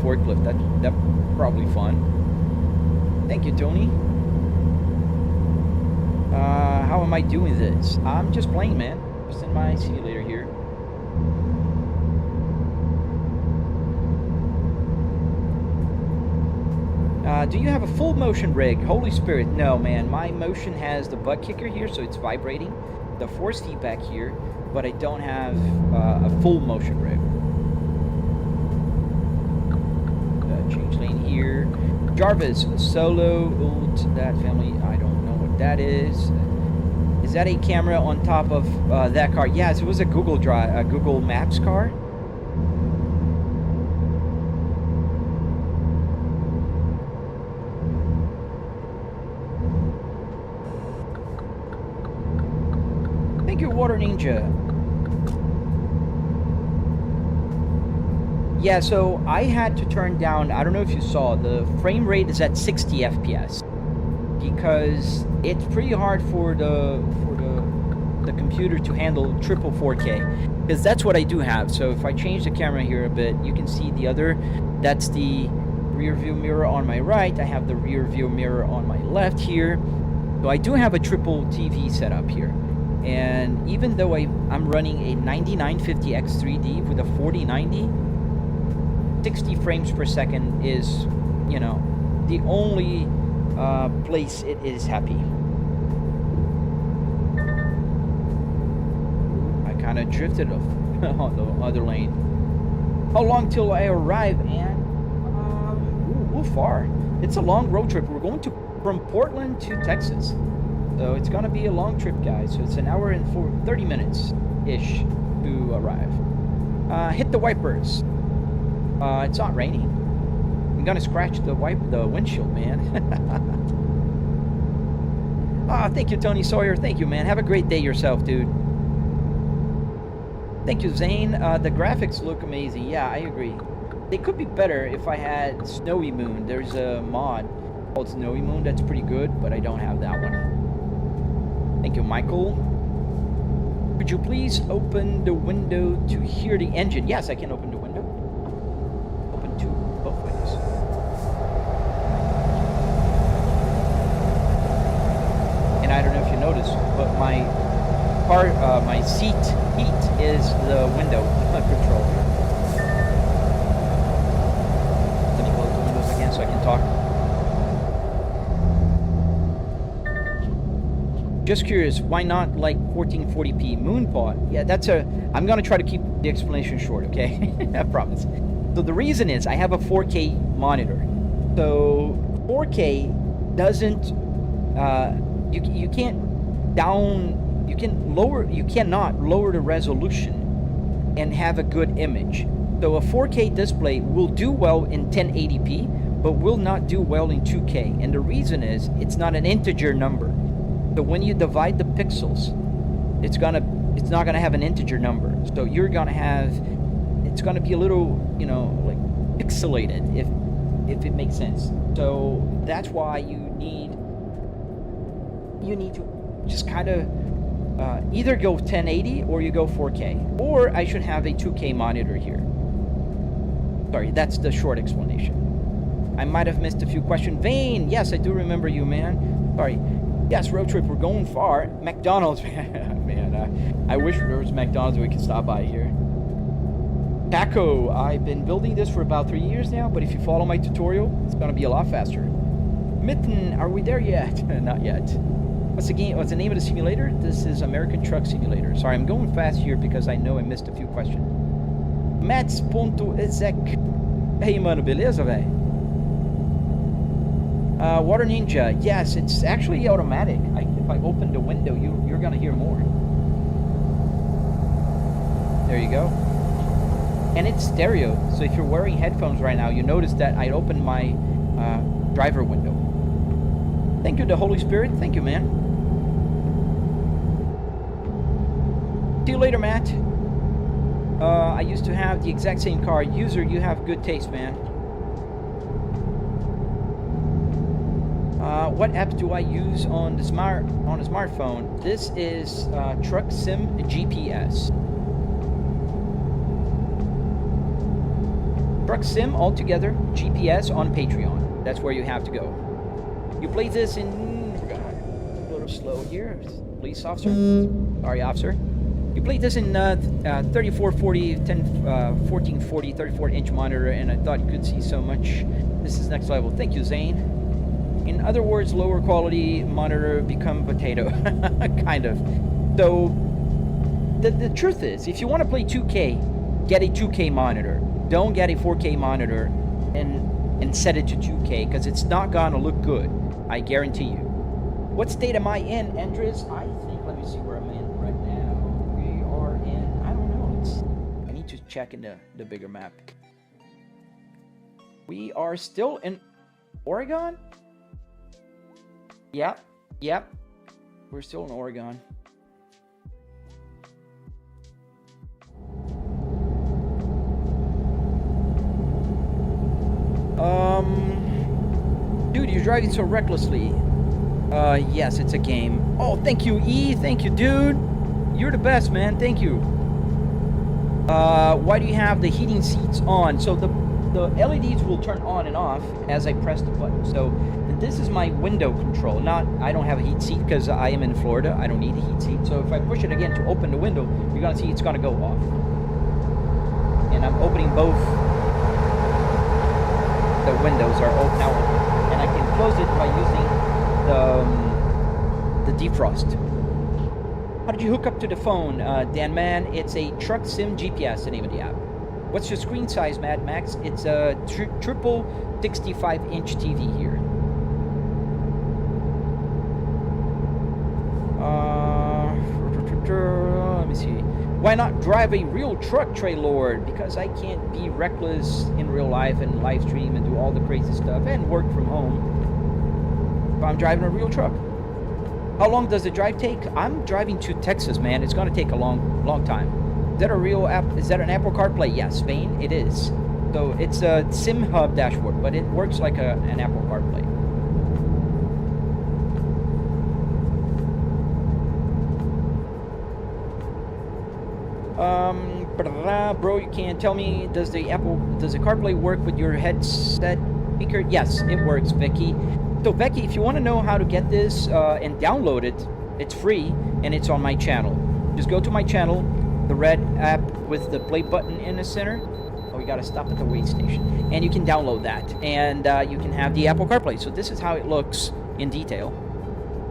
forklift. That's probably fun. Thank you, Tony. How am I doing this? I'm just playing, man. Just in my simulator here. Do you have a full motion rig? Holy Spirit, no, man. My motion has the Buttkicker here, so it's vibrating. The force feedback here, but I don't have a full motion rig. Change lane here. Jarvis, solo, that family, I don't know what that is. Is that a camera on top of that car? Yes, it was a Google Drive, a Google Maps car. Thank you, Water Ninja. Yeah, so I had to turn down, I don't know if you saw, the frame rate is at 60 FPS because it's pretty hard for the computer to handle triple 4K, because that's what I do have. So if I change the camera here a bit, you can see the other, that's the rear view mirror on my right. I have the rear view mirror on my left here. So I do have a triple TV setup here. And even though I'm running a 9950X3D with a 4090, 60 frames per second is, you know, the only place it is happy. I kind of drifted off on the other lane. How long till I arrive, and we're far. It's a long road trip. We're going from Portland to Texas, so it's gonna be a long trip, guys. So it's an hour and 30 minutes ish to arrive. Hit the wipers. It's not raining. I'm gonna scratch the windshield, man. Thank you, Tony Sawyer. Thank you, man. Have a great day yourself, dude. Thank you, Zane. The graphics look amazing. Yeah, I agree. They could be better if I had Snowy Moon. There's a mod called Snowy Moon that's pretty good, but I don't have that one. Thank you, Michael. Could you please open the window to hear the engine? Yes, I can open the window. Open to both windows. And I don't know if you noticed, but my seat heat is the window control here. Let me close the windows again so I can talk. Just curious, why not like 1440p Moonpot? Yeah, I'm gonna try to keep the explanation short, okay? I promise. So the reason is I have a 4K monitor. So 4K doesn't, you cannot lower the resolution and have a good image. So a 4K display will do well in 1080p, but will not do well in 2K. And the reason is it's not an integer number. So when you divide the pixels It's not gonna have an integer number. So you're gonna have, it's gonna be a little, you know, like pixelated, if it makes sense. So that's why you need to just kind of either go 1080 or you go 4K, or I should have a 2K monitor here. Sorry, that's the short explanation. I might have missed a few questions. Vane, yes, I do remember you, man. Sorry. Yes, road trip, we're going far. McDonald's, man, I wish there was McDonald's we could stop by here. Taco, I've been building this for about 3 years now, but if you follow my tutorial, it's gonna be a lot faster. Mitten, are we there yet? Not yet. What's the game? What's the name of the simulator? This is American Truck Simulator. Sorry, I'm going fast here because I know I missed a few questions. Mats.ezek. Hey, mano, beleza, velho? Water Ninja. Yes, it's actually automatic. If I open the window, you're gonna hear more. There you go. And it's stereo. So if you're wearing headphones right now, you notice that I opened my driver window. Thank you, the Holy Spirit. Thank you, man. See you later, Matt. I used to have the exact same car. User, you have good taste, man. What app do I use on the smartphone? This is Truck Sim GPS. Truck Sim altogether, GPS on Patreon. That's where you have to go. You play this in... a little slow here. Police officer. Sorry, officer. You played this in 3440, 1440, 34-inch monitor, and I thought you could see so much. This is next level. Thank you, Zane. In other words, lower quality monitor become potato. Kind of. So, the truth is, if you want to play 2K, get a 2K monitor. Don't get a 4K monitor and set it to 2K, because it's not gonna look good. I guarantee you. What state am I in, Andres? I think, let me see where I'm in right now. We are in, I don't know. I need to check in the bigger map. We are still in Oregon? Yep. We're still in Oregon. Dude, you're driving so recklessly. Yes, it's a game. Oh, thank you, E. Thank you, dude. You're the best, man. Thank you. Why do you have the heating seats on? So the LEDs will turn on and off as I press the button. So this is my window control. I don't have a heat seat because I am in Florida. I don't need a heat seat. So if I push it again to open the window, you're gonna see it's gonna go off. And I'm opening both. The windows are now open, and I can close it by using the defrost. How did you hook up to the phone, Dan Man? It's a Truck Sim GPS, the name of the app. What's your screen size, Mad Max? It's a triple 65-inch TV here. Let me see. Why not drive a real truck, Trey Lord? Because I can't be reckless in real life and live stream and do all the crazy stuff and work from home if I'm driving a real truck. How long does the drive take? I'm driving to Texas, man. It's going to take a long time. Is that a real app? Is that an Apple CarPlay? Yes, Spain, it is. So it's a Sim Hub dashboard, but it works like an Apple CarPlay. Bro, you can't tell me, does the CarPlay work with your headset speaker? Yes, it works, Vicky. So Becky, if you want to know how to get this and download it, it's free and it's on my channel. Just go to my channel, the red app with the play button in the center. Oh, we got to stop at the wait station. And you can download that. And you can have the Apple CarPlay. So this is how it looks in detail.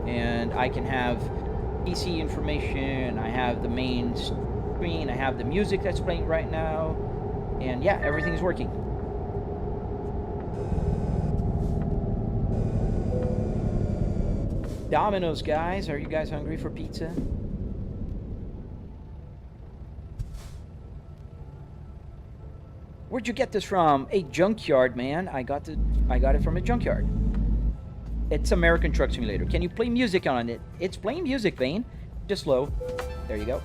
And I can have PC information. I have the main screen. I have the music that's playing right now. And yeah, everything's working. Domino's, guys. Are you guys hungry for pizza? Where'd you get this from? A Junkyard, man. I got it from a Junkyard. It's American Truck Simulator. Can you play music on it? It's playing music, Vane. Just slow. There you go.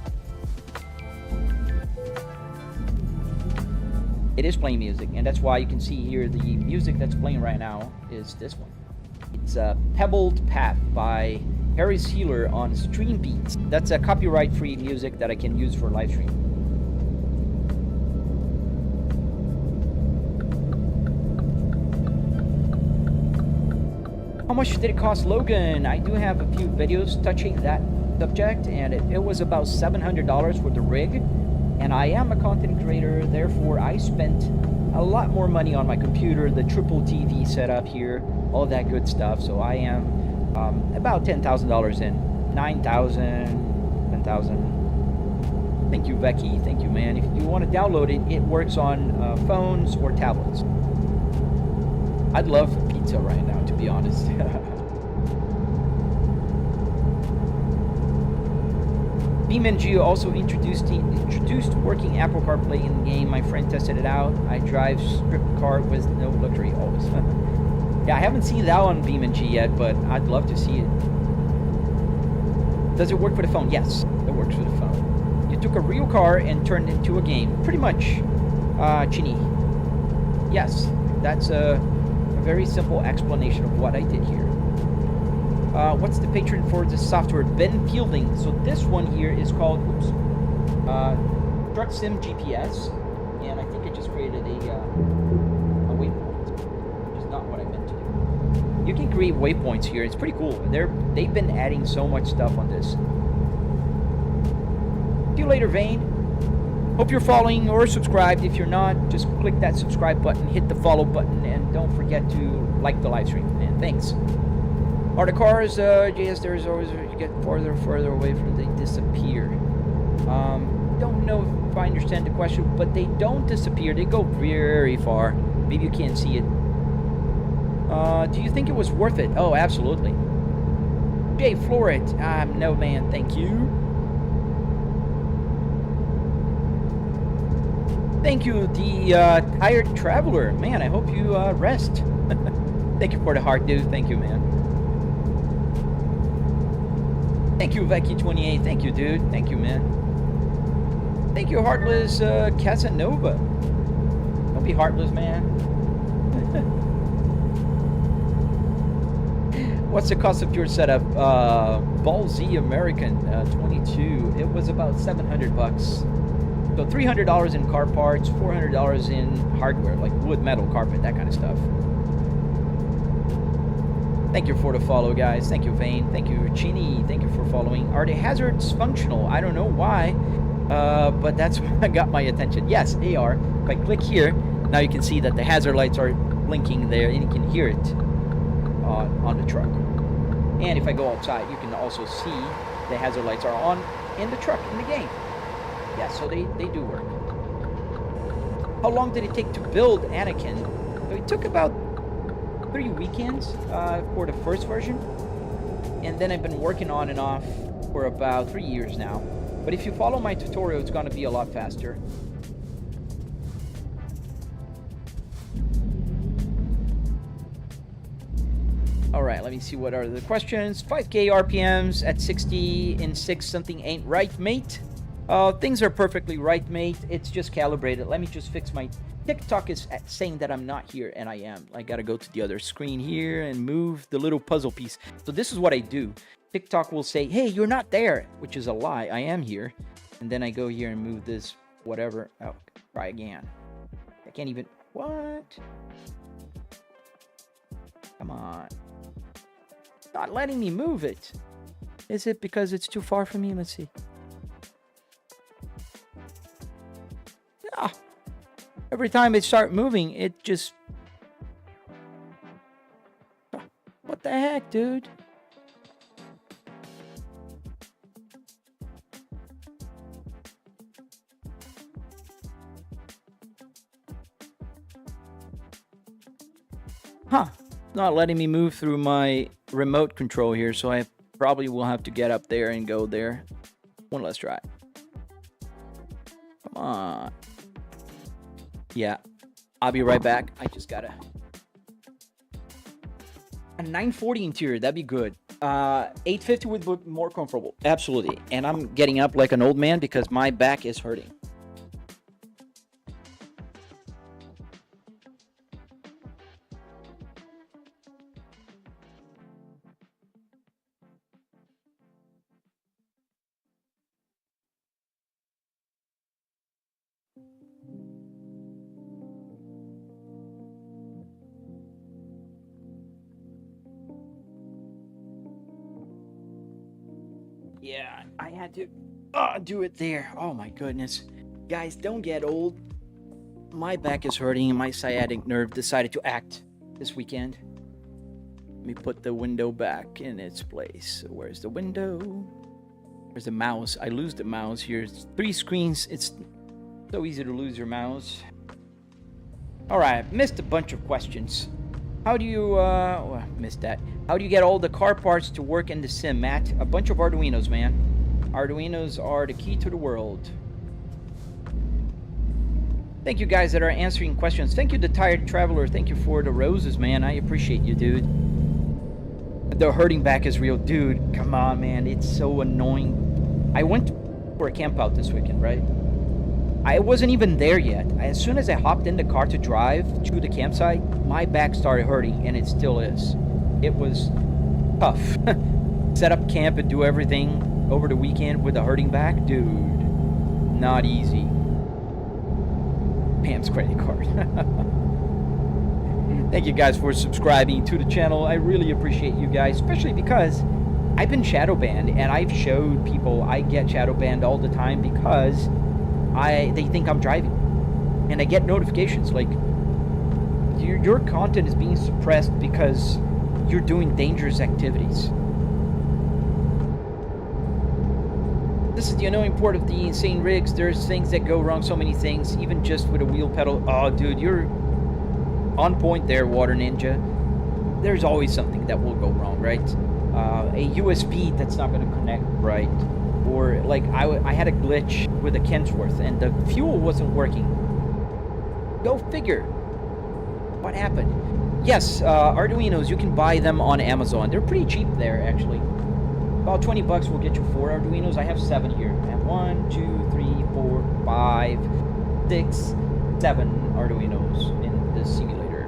It is playing music, and that's why you can see here the music that's playing right now is this one. It's a Pebbled Path by Harry Sealer on Stream Beats. That's a copyright-free music that I can use for live stream. How much did it cost, Logan? I do have a few videos touching that subject, and it was about $700 for the rig. And I am a content creator, therefore I spent a lot more money on my computer, the triple TV setup here, all that good stuff. So I am about $10,000 in, 9,000, 10,000. Thank you, Becky. Thank you, man. If you want to download it, it works on phones or tablets. I'd love pizza right now, to be honest. BeamNG also introduced working Apple CarPlay in the game. My friend tested it out. I drive strip car with no luxury always. Yeah, I haven't seen that on BeamNG yet, but I'd love to see it. Does it work for the phone? Yes, it works for the phone. You took a real car and turned it into a game. Pretty much, Chini. Yes, that's a very simple explanation of what I did here. What's the patron for this software? Ben Fielding. So this one here is called Truck Sim GPS, and I think I just created a waypoint, which is not what I meant to do. You can create waypoints here. It's pretty cool. They've been adding so much stuff on this. See you later, Vane. Hope you're following or subscribed. If you're not, just click that subscribe button, hit the follow button, and don't forget to like the live stream. And thanks. Are the cars, yes, there's always, you get farther and further away from they disappear. Don't know if I understand the question, but they don't disappear. They go very far. Maybe you can't see it. Do you think it was worth it? Oh, absolutely. Jay Floret, no man, thank you. Thank you, the Tired Traveler. Man, I hope you rest. Thank you for the heart, dude. Thank you, man. Thank you, Vecchi28. Thank you, dude. Thank you, man. Thank you, Heartless Casanova. Don't be heartless, man. What's the cost of your setup? Ball Z American 22. It was about 700 bucks. So $300 in car parts, $400 in hardware, like wood, metal, carpet, that kind of stuff. Thank you for the follow, guys. Thank you, Vane. Thank you, Chini. Thank you for following. Are the hazards functional? I don't know why, but that's what got my attention. Yes, they are. If I click here, now you can see that the hazard lights are blinking there, and you can hear it on the truck. And if I go outside, you can also see the hazard lights are on in the truck, in the game. Yeah, so they do work. How long did it take to build Anakin? So it took about 3 weekends for the first version, and then I've been working on and off for about 3 years now. But if you follow my tutorial, it's going to be a lot faster. All right, let me see what are the questions. 5K RPMs at 60 in 6 something ain't right, mate. Things are perfectly right, mate. It's just calibrated. Let me just fix my... TikTok is saying that I'm not here, and I am. I gotta go to the other screen here and move the little puzzle piece. So this is what I do. TikTok will say, hey, you're not there, which is a lie. I am here. And then I go here and move this, whatever. Oh, try again. I can't even... What? Come on. Not letting me move it. Is it because it's too far from me? Let's see. Ah. Every time it start moving, it just... What the heck, dude? Huh. Not letting me move through my remote control here, so I probably will have to get up there and go there. One last try. Come on. Yeah, I'll be right back. I just gotta... A 940 interior, that'd be good. 850 would be more comfortable. Absolutely. And I'm getting up like an old man because my back is hurting. Yeah, I had to do it there. Oh my goodness. Guys, don't get old. My back is hurting and my sciatic nerve decided to act this weekend. Let me put the window back in its place. Where's the window? Where's the mouse? I lose the mouse here. It's 3 screens. It's so easy to lose your mouse. Alright, missed a bunch of questions. How do you, missed that. How do you get all the car parts to work in the sim, Matt? A bunch of Arduinos, man. Arduinos are the key to the world. Thank you guys that are answering questions. Thank you, the Tired Traveler. Thank you for the roses, man. I appreciate you, dude. The hurting back is real. Dude, come on, man. It's so annoying. I went for a camp out this weekend, right? I wasn't even there yet. As soon as I hopped in the car to drive to the campsite, my back started hurting, and it still is. It was tough. Set up camp and do everything over the weekend with a hurting back. Dude, not easy. Pam's credit card. Thank you guys for subscribing to the channel. I really appreciate you guys, especially because I've been shadow banned, and I've showed people I get shadow banned all the time because they think I'm driving, and I get notifications like your content is being suppressed because you're doing dangerous activities. This is the annoying part of the insane rigs. There's things that go wrong, so many things, even just with a wheel pedal. Oh dude, you're on point there, Water Ninja. There's always something that will go wrong, right? A USB that's not going to connect right. Or like I had a glitch with a Kensworth and the fuel wasn't working. Go figure. What happened? Yes, Arduinos, you can buy them on Amazon. They're pretty cheap there, actually. About 20 bucks will get you 4 Arduinos. I have 7 here. I have 1, 2, 3, 4, 5, 6, 7 Arduinos in this simulator.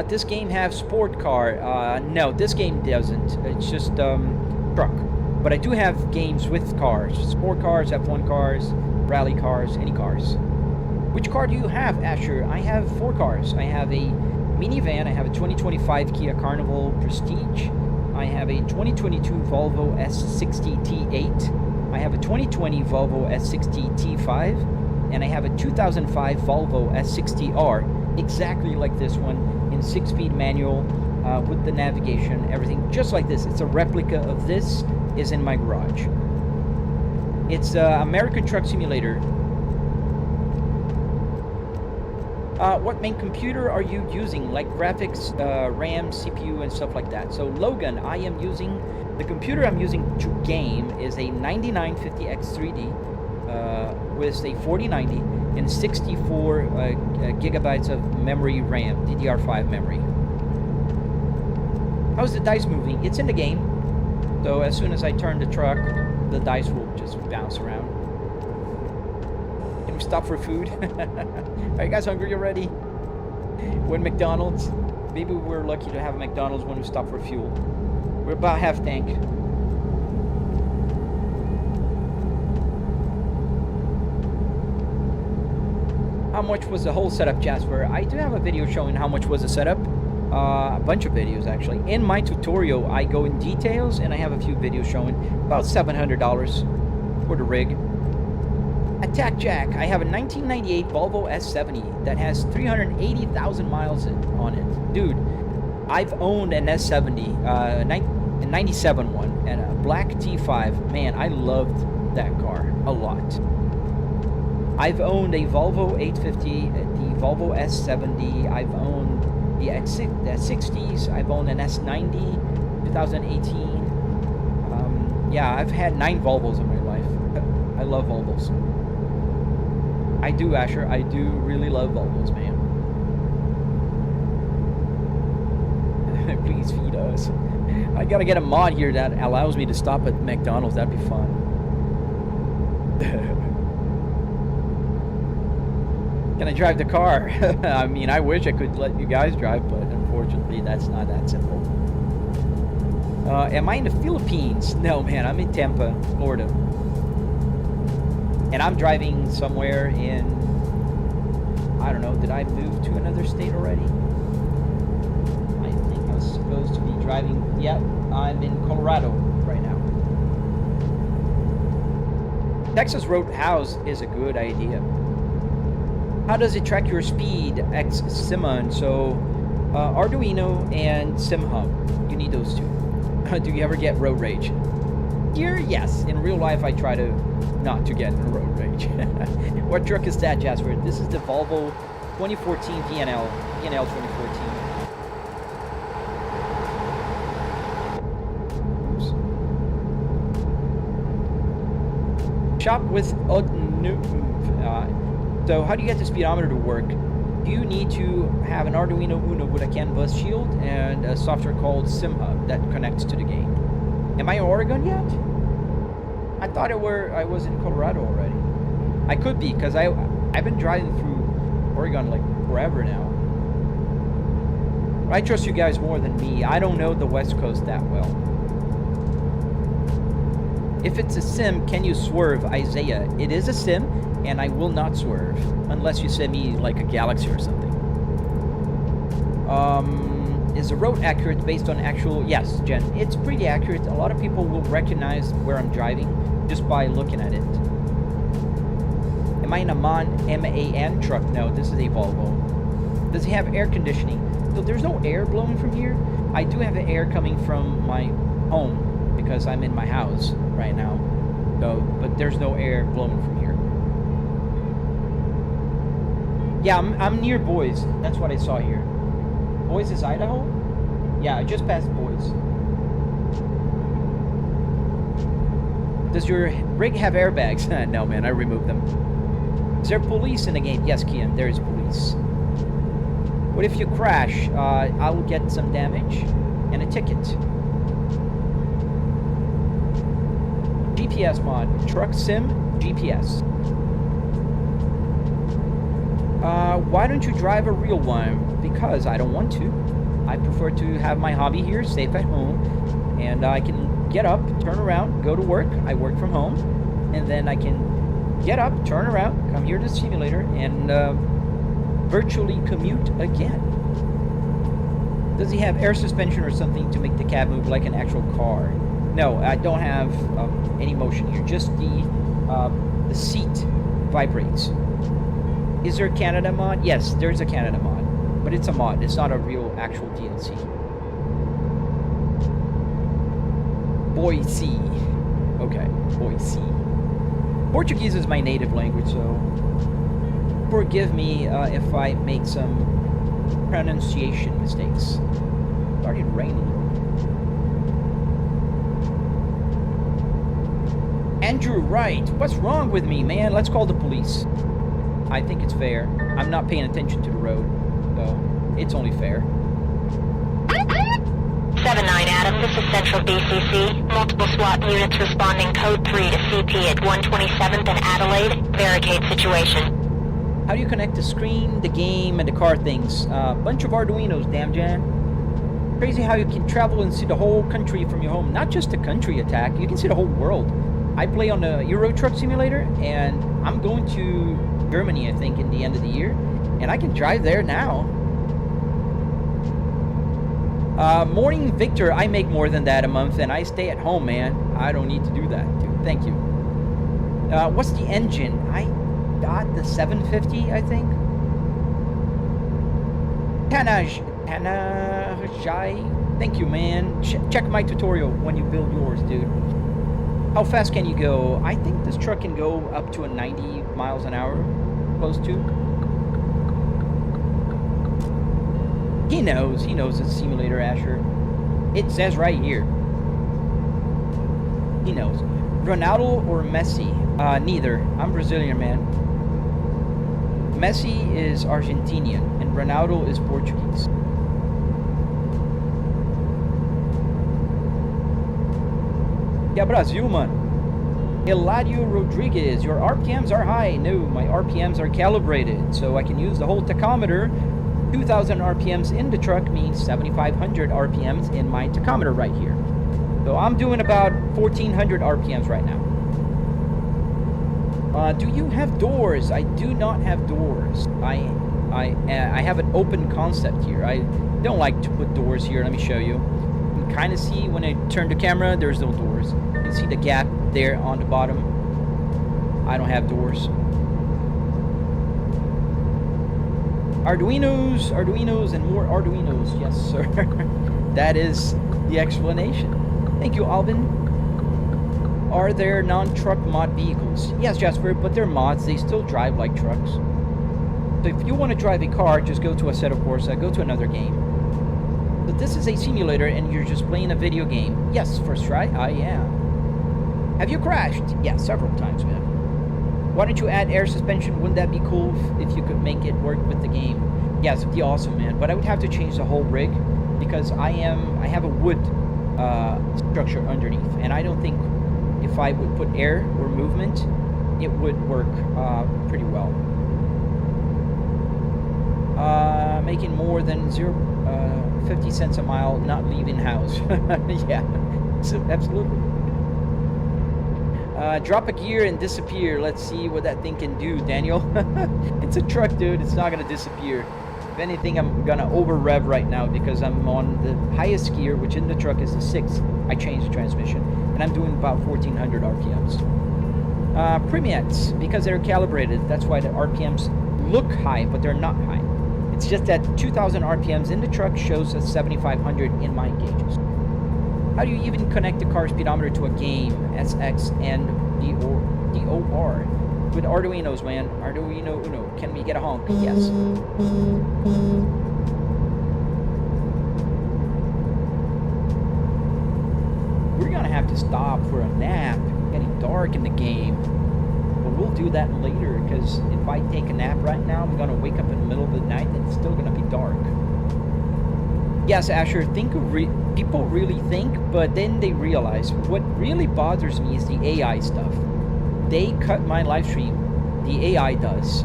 This game have sport car? No, this game doesn't. It's just truck. But I do have games with cars. Sport cars, F1 cars, rally cars, any cars. Which car do you have, Asher? I have 4 cars. I have a minivan. I have a 2025 Kia Carnival Prestige. I have a 2022 Volvo S60 T8. I have a 2020 Volvo S60 T5. And I have a 2005 Volvo S60R. Exactly like this one in 6-speed manual. With the navigation, everything just like this. It's a replica of this, is in my garage. It's American Truck Simulator. What main computer are you using? Like graphics, RAM, CPU, and stuff like that. So Logan, I am using, the computer I'm using to game is a 9950X3D with a 4090 and 64 gigabytes of memory RAM, DDR5 memory. How's the dice moving? It's in the game. So as soon as I turn the truck, the dice will just bounce around. Can we stop for food? Are you guys hungry already? When McDonald's? Maybe we're lucky to have McDonald's when we stop for fuel. We're about half tank. How much was the whole setup, Jasper? I do have a video showing how much was the setup. A bunch of videos actually. In my tutorial I go in details and I have a few videos showing about $700 for the rig. Attack Jack, I have a 1998 Volvo S70 that has 380,000 miles on it. Dude, I've owned an S70, a 97 one, and a black T5. Man, I loved that car a lot. I've owned a Volvo 850, the Volvo S70, I've owned the S60s, I've owned an S90, 2018. Yeah, I've had 9 Volvos in my life. I love Volvos. I do, Asher. I do really love Volvos, man. please feed us. I gotta get a mod here that allows me to stop at McDonald's. That'd be fun. Can I drive the car? I mean, I wish I could let you guys drive, but unfortunately, that's not that simple. Am I in the Philippines? No, man, I'm in Tampa, Florida. And I'm driving somewhere in... I don't know, did I move to another state already? I think I was supposed to be driving... Yep, I'm in Colorado right now. Texas Roadhouse is a good idea. How does it track your speed? Simon. So, Arduino and SimHub. You need those two. Do you ever get road rage? Here, yes. In real life, I try to not to get in road rage. What truck is that, Jasper? This is the Volvo 2014 PNL 2014. Shop with so how do you get the speedometer to work? You need to have an Arduino Uno with a CAN bus shield and a software called SimHub that connects to the game. Am I in Oregon yet? I thought I was in Colorado already. I could be, because I've been driving through Oregon like forever now. I trust you guys more than me. I don't know the West Coast that well. If it's a sim, can you swerve? Isaiah, it is a sim, and I will not swerve unless you send me like a galaxy or something. Is the road accurate based on actual... Yes, Jen, it's pretty accurate. A lot of people will recognize where I'm driving just by looking at it. Am I in a MAN truck? No, this is a Volvo. Does it have air conditioning? So there's no air blowing from here. I do have air coming from my home because I'm in my house right now. So, but there's no air blowing from here. Yeah, I'm near Boise. That's what I saw here. Boise is Idaho? Yeah, I just passed Boise. Does your rig have airbags? No, man, I removed them. Is there police in the game? Yes, Kian, there is police. What if you crash? I will get some damage and a ticket. GPS mod. Truck sim GPS. Why don't you drive a real one? Because I don't want to. I prefer to have my hobby here, safe at home, and I can get up, turn around, go to work. I work from home, and then I can get up, turn around, come here to the simulator, and virtually commute again. Does he have air suspension or something to make the cab move like an actual car? No, I don't have any motion here. Just the seat vibrates. Is there a Canada mod? Yes, there's a Canada mod. But it's a mod. It's not a real actual DLC. Boise. Okay, Boise. Portuguese is my native language, so forgive me if I make some pronunciation mistakes. It started raining. Andrew Wright, what's wrong with me, man? Let's call the police. I think it's fair. I'm not paying attention to the road, so it's only fair. 7-9 Adam, this is Central BCC. Multiple SWAT units responding code 3 to CP at 127th and Adelaide. Barricade situation. How do you connect the screen, the game, and the car things? Bunch of Arduinos, damn Jan. Crazy how you can travel and see the whole country from your home. Not just the country attack, you can see the whole world. I play on the Euro Truck Simulator, and I'm going to Germany, I think, in the end of the year, and I can drive there now. Morning Victor, I make more than that a month, and I stay at home, man. I don't need to do that, dude. Thank you. What's the engine? I got the 750, I think. Tanaj, thank you, man. Check my tutorial when you build yours, dude. How fast can you go? I think this truck can go up to a 90 miles an hour, close to. He knows it's simulator, Asher. It says right here. He knows. Ronaldo or Messi? Neither. I'm Brazilian, man. Messi is Argentinian, and Ronaldo is Portuguese. Yeah, Brazil, mano. Eladio Rodriguez, your RPMs are high. No, my RPMs are calibrated, so I can use the whole tachometer. 2,000 RPMs in the truck means 7,500 RPMs in my tachometer right here. So I'm doing about 1,400 RPMs right now. Do you have doors? I do not have doors. I have an open concept here. I don't like to put doors here. Let me show you. You can kind of see when I turn the camera, there's no doors. You can see the gap there on the bottom. I don't have doors. Arduinos, and more Arduinos. Yes, sir. That is the explanation. Thank you, Alvin. Are there non-truck mod vehicles? Yes, Jasper, but they're mods. They still drive like trucks. So if you want to drive a car, just go to Assetto Corsa, go to another game. But this is a simulator and you're just playing a video game. Yes, first try, I am. Have you crashed? Yeah, several times, man. Why don't you add air suspension? Wouldn't that be cool if you could make it work with the game? Yes, it'd be awesome, man. But I would have to change the whole rig because I have a wood structure underneath, and I don't think if I would put air or movement, it would work pretty well. Making more than 50 cents a mile, not leaving house. Yeah, so, absolutely. Drop a gear and disappear. Let's see what that thing can do, Daniel. It's a truck, dude. It's not gonna disappear. If anything, I'm gonna over rev right now because I'm on the highest gear, which in the truck is the 6th. I changed the transmission, and I'm doing about 1,400 RPMs. Premiets, because they're calibrated, that's why the RPMs look high, but they're not high. It's just that 2,000 RPMs in the truck shows us 7,500 in my gauges. How do you even connect the car speedometer to a game, SX and DOR? With Arduinos, man. Arduino Uno. Can we get a honk? Yes. We're gonna have to stop for a nap. It's getting dark in the game. But we'll do that later, because if I take a nap right now, I'm gonna wake up in the middle of the night and it's still gonna be dark. Yes, Asher, people really think, but then they realize what really bothers me is the AI stuff. They cut my live stream, the AI does,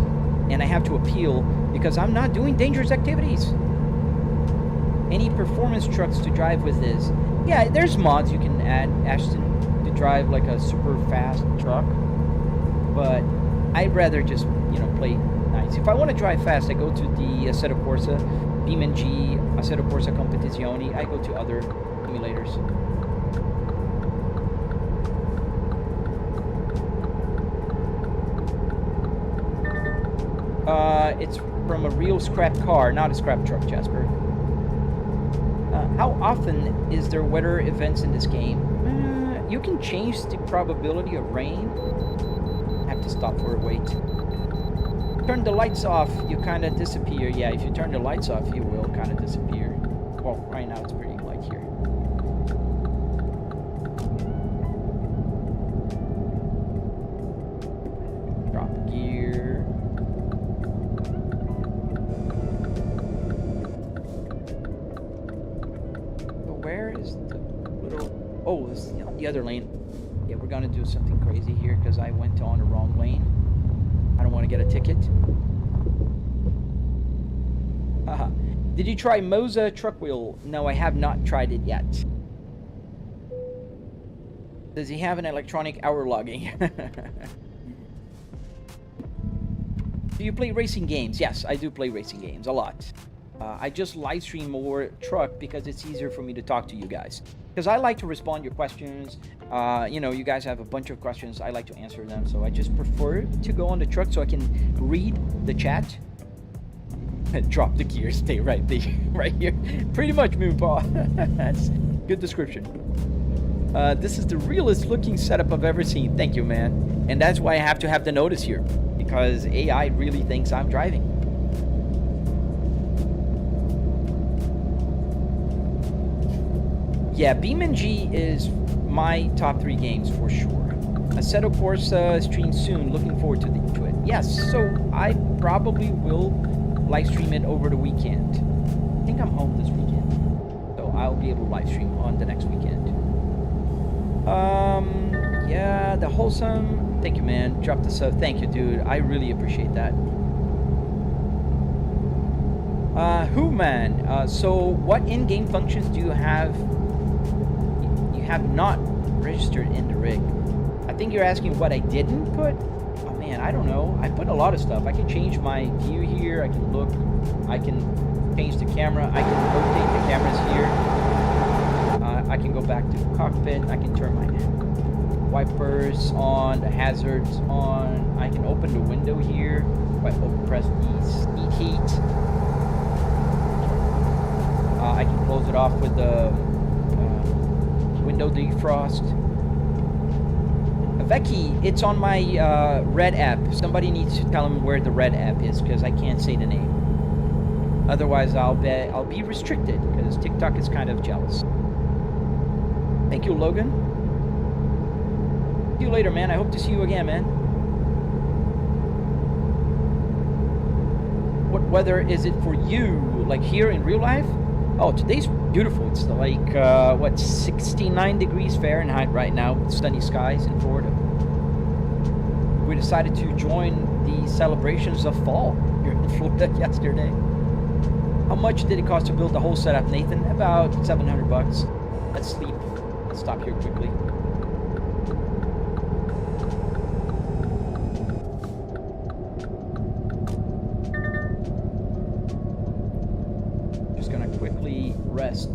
and I have to appeal because I'm not doing dangerous activities. Any performance trucks to drive with this? Yeah, there's mods you can add, Ashton, to drive like a super fast truck, but I'd rather just, play nice. If I want to drive fast, I go to the Assetto Corsa, BeamNG, Assetto Corsa Competizioni. I go to other simulators. It's from a real scrap car, not a scrap truck, Jasper. How often is there weather events in this game? You can change the probability of rain. I have to stop for a wait. Turn the lights off, you kind of disappear. Yeah, if you turn the lights off, you will kind of disappear. Well, right now it's pretty light here. Drop gear. So where is the little... Oh, this is the other lane. Yeah, we're gonna do something crazy here because I went on the wrong lane. I don't want to get a ticket. Haha. Did you try Moza truck wheel? No, I have not tried it yet. Does he have an electronic hour logging? Do you play racing games? Yes, I do play racing games a lot. I just live stream more truck because it's easier for me to talk to you guys. Because I like to respond to your questions. You guys have a bunch of questions. I like to answer them. So I just prefer to go on the truck so I can read the chat. Drop the gear, stay right there, right here. Pretty much, Moonpaw. That's good description. This is the realest looking setup I've ever seen. Thank you, man. And that's why I have to have the notice here. Because AI really thinks I'm driving. Yeah, BeamNG is my top 3 games for sure. Assetto Corsa stream soon. Looking forward to it. Yes, so I probably will live stream it over the weekend. I think I'm home this weekend, so I'll be able to live stream on the next weekend. Yeah, the wholesome. Thank you, man. Drop the sub. Thank you, dude. I really appreciate that. Who, man? So what in-game functions do you have? You have not registered in the rig. I think you're asking what I didn't put. Oh man, I don't know. I put a lot of stuff. I can change my view here. I can look. I can change the camera. I can rotate the cameras here. I can go back to the cockpit. I can turn my wipers on, the hazards on. I can open the window here. If I press the heat. I can close it off with the window defrost. Becky, it's on my red app. Somebody needs to tell him where the red app is because I can't say the name. Otherwise, I'll be restricted because TikTok is kind of jealous. Thank you, Logan. See you later, man. I hope to see you again, man. What weather is it for you? Like here in real life? Oh, today's beautiful. It's like, what, 69 degrees Fahrenheit right now with sunny skies in Florida. We decided to join the celebrations of fall here in Florida yesterday. How much did it cost to build the whole setup, Nathan? About 700 bucks. Let's sleep. Let's stop here quickly. Just gonna quickly rest.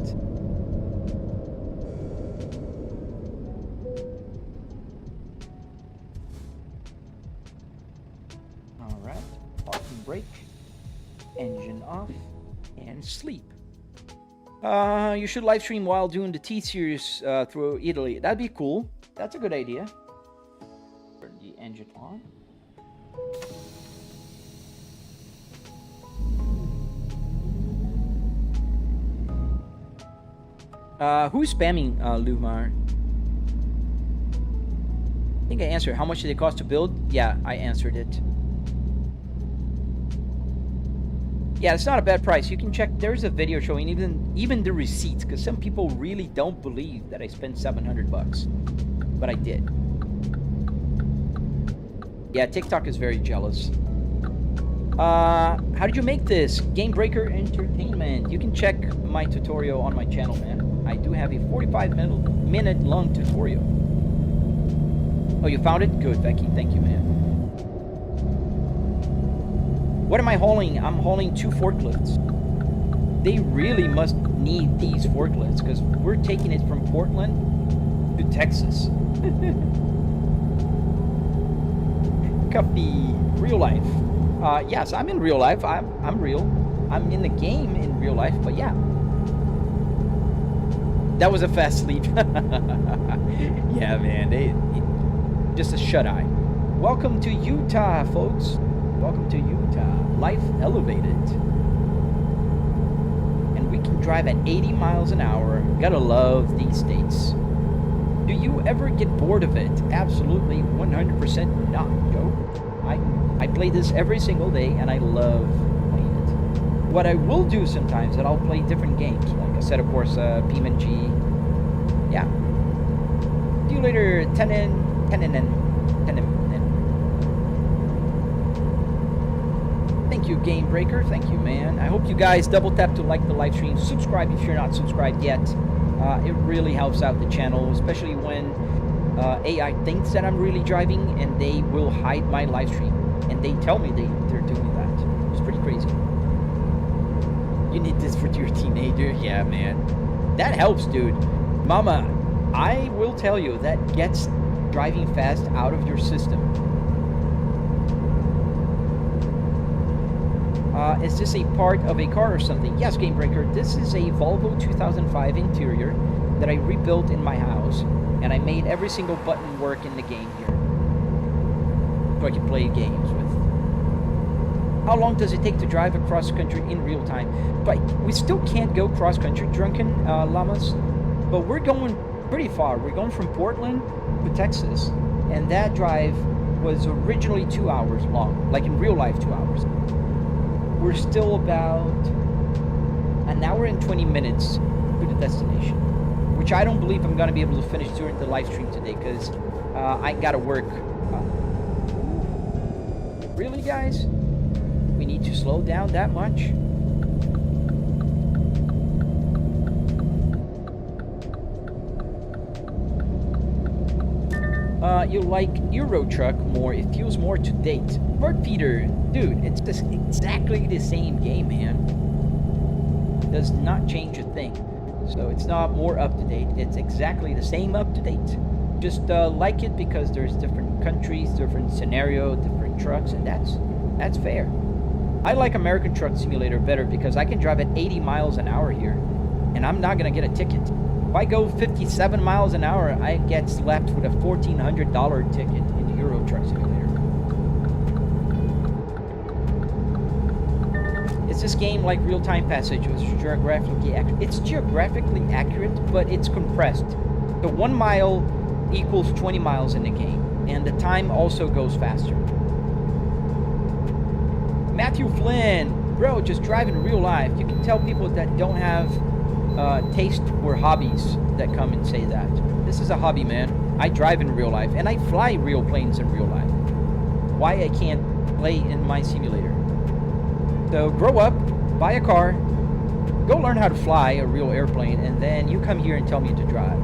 All right. Parking brake. Engine off. And sleep. You should live stream while doing the T-Series through Italy. That'd be cool. That's a good idea. Turn the engine on. Who's spamming Lumar? I think I answered. How much did it cost to build? Yeah, I answered it. Yeah, it's not a bad price. You can check. There's a video showing even the receipts, because some people really don't believe that I spent 700 bucks, but I did. Yeah, TikTok is very jealous. How did you make this? Game Breaker Entertainment. You can check my tutorial on my channel, man. I do have a 45-minute long tutorial. Oh, you found it? Good, Becky. Thank you, man. What am I hauling? I'm hauling 2 forklifts. They really must need these forklifts because we're taking it from Portland to Texas. Coffee, real life. Yes, I'm in real life. I'm real. I'm in the game in real life, but yeah. That was a fast sleep. Yeah, man. Just a shut-eye. Welcome to Utah, folks. Welcome to Utah. Life elevated. And we can drive at 80 miles an hour. Gotta love these states. Do you ever get bored of it? Absolutely 100% not, Joe. I play this every single day and I love playing it. What I will do sometimes is that I'll play different games, like Assetto Corsa, BeamNG. Yeah. See you later, Tenon. Thank you, Game Breaker. Thank you, man. I hope you guys double tap to like the live stream. Subscribe if you're not subscribed yet. It really helps out the channel, especially when AI thinks that I'm really driving and they will hide my live stream. And they tell me they're doing that. It's pretty crazy. You need this for your teenager? Yeah, man. That helps, dude. Mama, I will tell you, that gets driving fast out of your system. Is this a part of a car or something? Yes, Game Breaker. This is a Volvo 2005 interior that I rebuilt in my house, and I made every single button work in the game here, so I can play games with. How long does it take to drive across country in real time? But we still can't go cross country, drunken llamas. But we're going pretty far. We're going from Portland to Texas, and that drive was originally 2 hours long, like in real life 2 hours. We're still about an hour and 20 minutes to the destination. which I don't believe I'm going to be able to finish during the live stream today because I got to work. Really, guys? We need to slow down that much? You like Euro Truck more, it feels more to date. Bert Peter, dude, it's just exactly the same game, man. Does not change a thing. So it's not more up to date, it's exactly the same up to date. Just like it because there's different countries, different scenario, different trucks, and that's fair. I like American Truck Simulator better because I can drive at 80 miles an hour here, and I'm not gonna get a ticket. If I go 57 miles an hour, I get slapped with a $1,400 ticket in the Euro Truck Simulator. Is this game like Real-Time Passage, which is geographically accurate? It's geographically accurate, but it's compressed. The 1 mile equals 20 miles in the game, and the time also goes faster. Matthew Flynn, bro, just drive in real life. You can tell people that don't have taste or hobbies that come and say that. This is a hobby, man. I drive in real life, and I fly real planes in real life. Why I can't play in my simulator? So grow up, buy a car, go learn how to fly a real airplane, and then you come here and tell me to drive.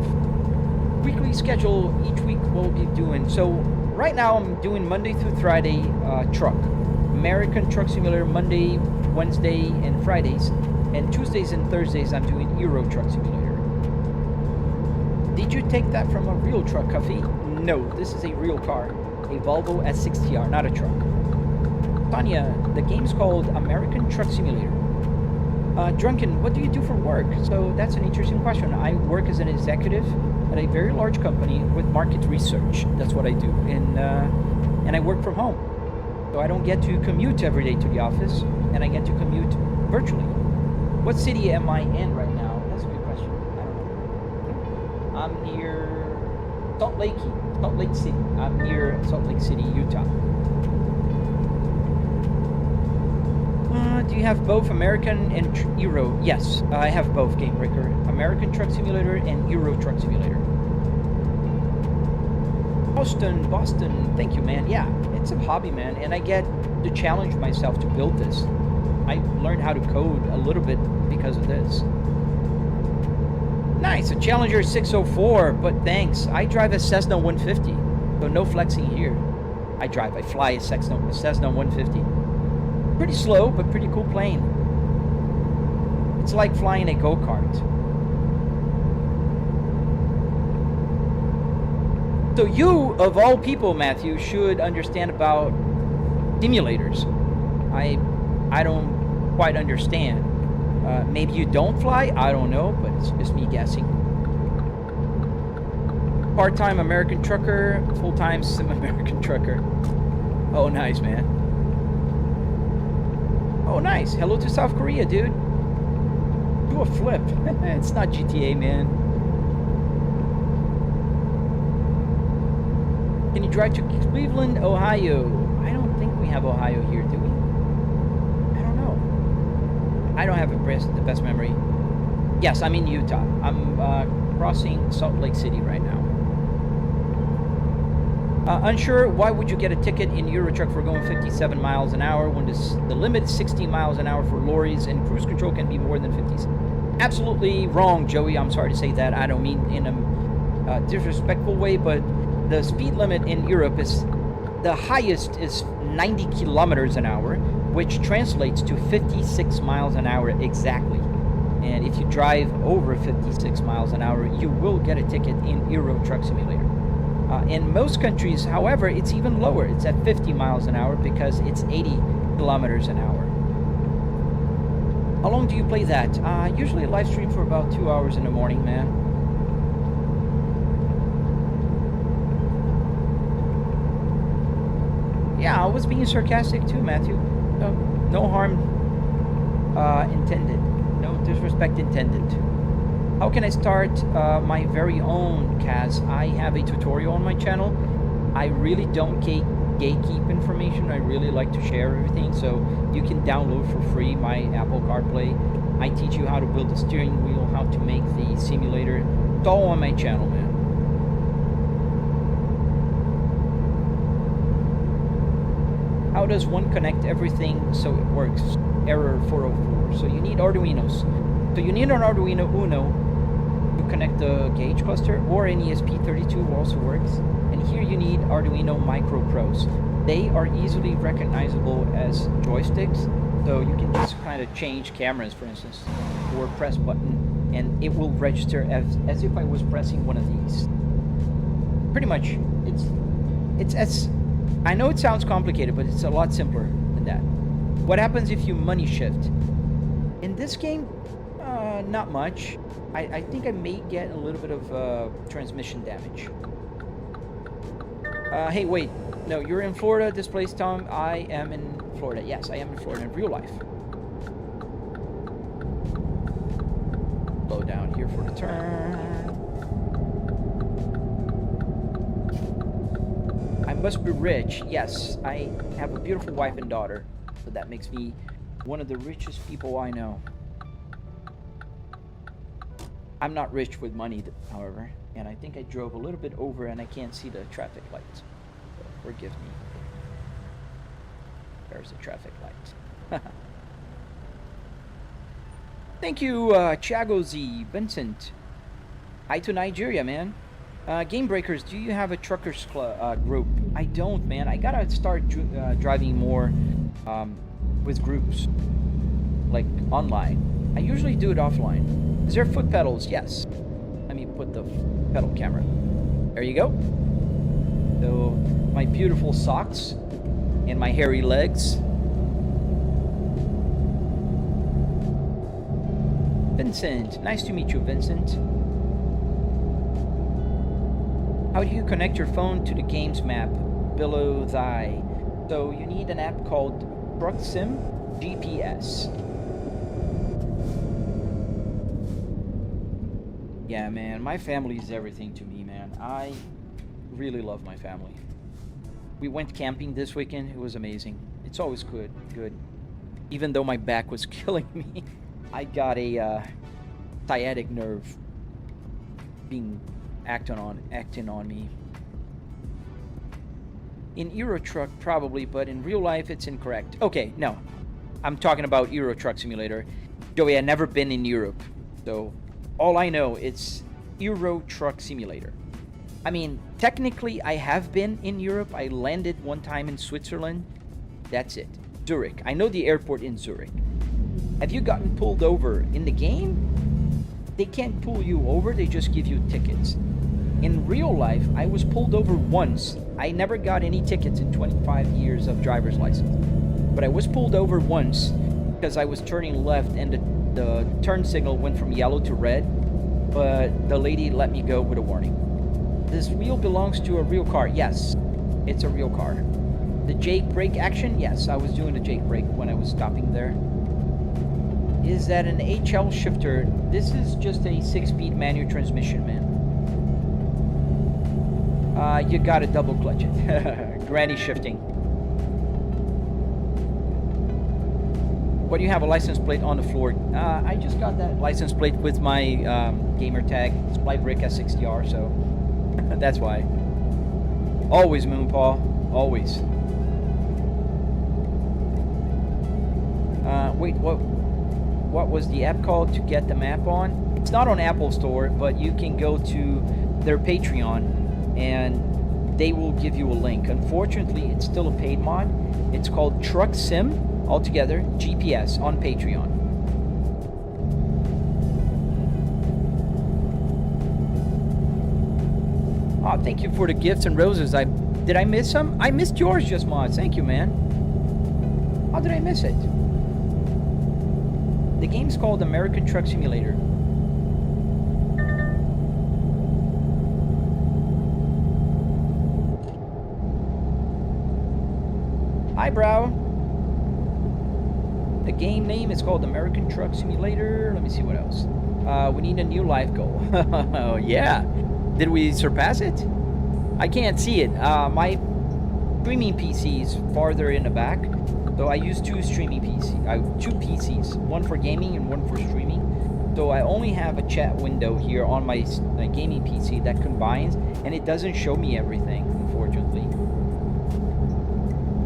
Weekly schedule, each week we'll be doing. So right now I'm doing Monday through Friday truck. American Truck Simulator Monday, Wednesday, and Fridays. And Tuesdays and Thursdays, I'm doing Euro Truck Simulator. Did you take that from a real truck, Coffee? No, this is a real car. A Volvo S60R, not a truck. Tanya, the game's called American Truck Simulator. Drunken, what do you do for work? So that's an interesting question. I work as an executive at a very large company with market research. That's what I do. And I work from home. So I don't get to commute every day to the office, and I get to commute virtually. What city am I in right now? That's a good question. I don't know. I'm near Salt Lake City. I'm near Salt Lake City, Utah. Do you have both American and Euro? Yes, I have both, Game Breaker. American Truck Simulator and Euro Truck Simulator. Boston, thank you, man. Yeah, it's a hobby, man, and I get to challenge myself to build this. I learned how to code a little bit because of this. Nice, a Challenger 604, but thanks. I drive a Cessna 150, so no flexing here. I fly a Cessna 150. Pretty slow, but pretty cool plane. It's like flying a go-kart. So you, of all people, Matthew, should understand about simulators. I don't quite understand. Maybe you don't fly, I don't know, but it's just me guessing. Part-time American trucker, full-time sim American trucker. Oh, nice, man. Oh, nice. Hello to South Korea, dude. Do a flip. It's not GTA, man. Can you drive to Cleveland, Ohio? I don't think we have Ohio here, do we? I don't know. I don't have the best memory. Yes, I'm in Utah. I'm crossing Salt Lake City right now. Unsure, why would you get a ticket in Euro Truck for going 57 miles an hour when the limit is 60 miles an hour for lorries and cruise control can be more than 50? Absolutely wrong, Joey. I'm sorry to say that. I don't mean in a disrespectful way, but the speed limit in Europe is, the highest is 90 kilometers an hour, which translates to 56 miles an hour exactly. And if you drive over 56 miles an hour, you will get a ticket in Euro Truck Simulator. In most countries, however, it's even lower. It's at 50 miles an hour because it's 80 kilometers an hour. How long do you play that? Usually live stream for about 2 hours in the morning, man. Yeah, I was being sarcastic too, Matthew. No harm intended. No disrespect intended. How can I start my very own Kaz? I have a tutorial on my channel. I really don't gatekeep information. I really like to share everything, so you can download for free my Apple CarPlay. I teach you how to build the steering wheel, how to make the simulator It's all on my channel, man. How does one connect everything so it works? Error 404. So you need Arduinos. So you need an Arduino Uno to connect the gauge cluster, or an ESP32 also works. And here you need Arduino Micro Pros. They are easily recognizable as joysticks, so you can just kind of change cameras, for instance, or press button, and it will register as if I was pressing one of these. Pretty much, it's as, I know it sounds complicated, but it's a lot simpler than that. What happens if you money shift? In this game, not much. I think I may get a little bit of transmission damage. Hey, wait. No, you're in Florida, this place, Tom. I am in Florida. Yes, I am in Florida in real life. Slow down here for the turn. I must be rich. Yes, I have a beautiful wife and daughter. So that makes me one of the richest people I know. I'm not rich with money, however. And I think I drove a little bit over and I can't see the traffic lights. So forgive me. There's the traffic light. Thank you, Chago Z, Vincent. Hi to Nigeria, man. Game Breakers, do you have a truckers group? I don't, man. I gotta start driving more with groups, like online. I usually do it offline. Is there foot pedals? Yes. Let me put the pedal camera. There you go. So my beautiful socks and my hairy legs. Vincent, nice to meet you, Vincent. How do you connect your phone to the games map below thy? So you need an app called Truck Sim GPS. Yeah, man, my family is everything to me, man. I really love my family. We went camping this weekend. It was amazing. It's always good. Even though my back was killing me. I got a sciatic nerve being acting on me. In Euro Truck, probably, but in real life, it's incorrect. Okay, no. I'm talking about Euro Truck Simulator. Joey, I've never been in Europe, so all I know, it's Euro Truck Simulator. I mean, technically, I have been in Europe. I landed one time in Switzerland. That's it. Zurich. I know the airport in Zurich. Have you gotten pulled over in the game? They can't pull you over. They just give you tickets. In real life, I was pulled over once. I never got any tickets in 25 years of driver's license. But I was pulled over once because I was turning left and the turn signal went from yellow to red, but the lady let me go with a warning. This wheel belongs to a real car. Yes, it's a real car. The Jake brake action? Yes, I was doing the Jake brake when I was stopping there. Is that an HL shifter? This is just a 6-speed manual transmission, man. You gotta double clutch it. Granny shifting. What do you have a license plate on the floor? I just got that license plate with my gamer tag. It's Blighbrick S60R, so that's why. Always, Moonpaw. Always. Wait, what was the app called to get the map on? It's not on Apple Store, but you can go to their Patreon and they will give you a link. Unfortunately, it's still a paid mod. It's called Truck Sim, altogether, GPS on Patreon. Oh, thank you for the gifts and roses. Did I miss some? I missed yours, Just Mods. Thank you, man. How did I miss it? The game's called American Truck Simulator. Hi, bro. The game name is called American Truck Simulator. Let me see what else. We need a new life goal. Oh, yeah. Did we surpass it? I can't see it. My streaming PC is farther in the back. So I use two PCs, one for gaming and one for streaming. So I only have a chat window here on my gaming PC that combines, and it doesn't show me everything, unfortunately.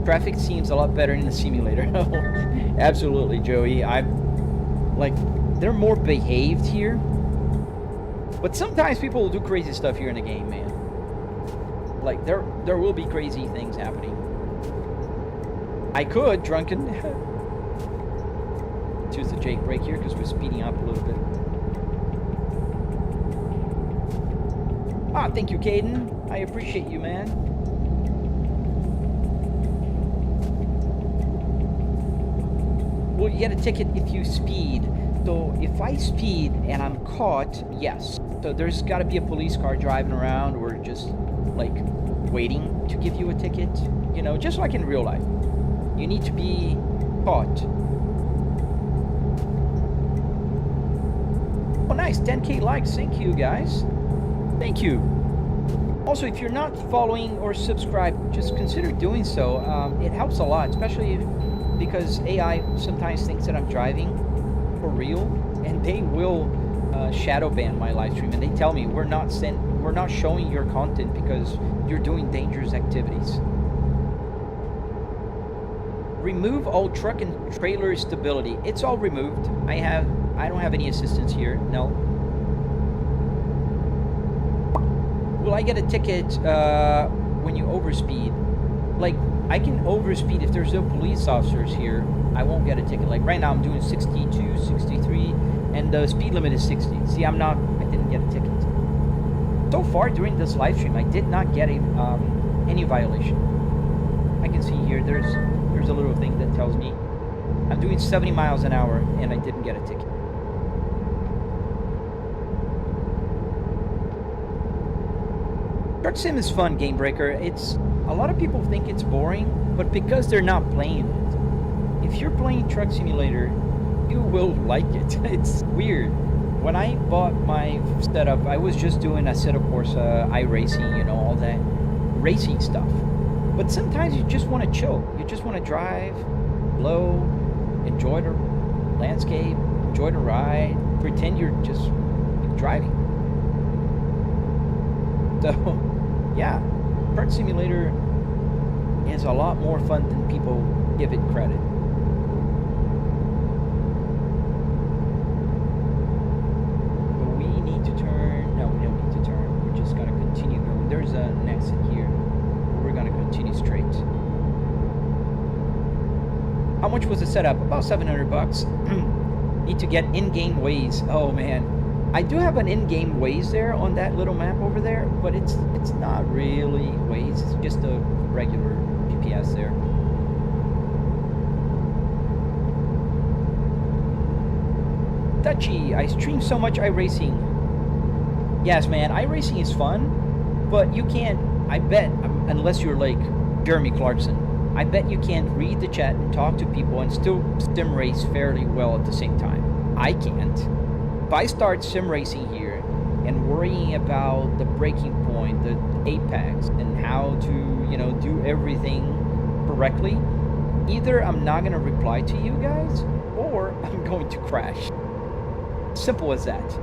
Traffic seems a lot better in the simulator. Absolutely, Joey. They're more behaved here. But sometimes people will do crazy stuff here in the game, man. Like, there will be crazy things happening. I could, drunken... choose the Jake brake here because we're speeding up a little bit. Ah, thank you, Caden. I appreciate you, man. Well, you get a ticket if you speed. So if I speed and I'm caught, yes. So there's got to be a police car driving around or just like waiting to give you a ticket. You know, just like in real life. You need to be caught. Oh, nice. 10K likes. Thank you, guys. Thank you. Also, if you're not following or subscribed, just consider doing so. It helps a lot, especially because AI sometimes thinks that I'm driving for real, and they will shadow ban my live stream, and they tell me we're not showing your content because you're doing dangerous activities. Remove all truck and trailer stability. It's all removed. I don't have any assistance here. No. Will I get a ticket when you overspeed? Like, I can overspeed if there's no police officers here. I won't get a ticket. Like right now I'm doing 62, 63, and the speed limit is 60. See, I didn't get a ticket. So far during this live stream, I did not get any violation. I can see here, there's a little thing that tells me I'm doing 70 miles an hour and I didn't get a ticket. Truck Sim is fun, Game Breaker. A lot of people think it's boring, but because they're not playing it. If you're playing Truck Simulator, you will like it. It's weird. When I bought my setup, I was just doing Assetto, Corsa, iRacing, you know, all that racing stuff. But sometimes you just want to chill. You just want to drive, blow, enjoy the landscape, enjoy the ride, pretend you're just driving. So, yeah, Truck Simulator is a lot more fun than people give it credit. But we need to turn. No, we don't need to turn. We're just going to continue going. There's an exit here. We're going to continue straight. How much was the setup? About 700 bucks. Need to get in-game Waze. Oh, man. I do have an in-game Waze there on that little map over there, but it's not really Waze. It's just a regular GPS there. Touchy, I stream so much iRacing. Yes, man, iRacing is fun, but you can't, I bet, unless you're like Jeremy Clarkson, I bet you can't read the chat and talk to people and still sim race fairly well at the same time. I can't. If I start sim racing here and worrying about the braking point, the apex, and how to, you know, do everything correctly, either I'm not going to reply to you guys or I'm going to crash. Simple as that.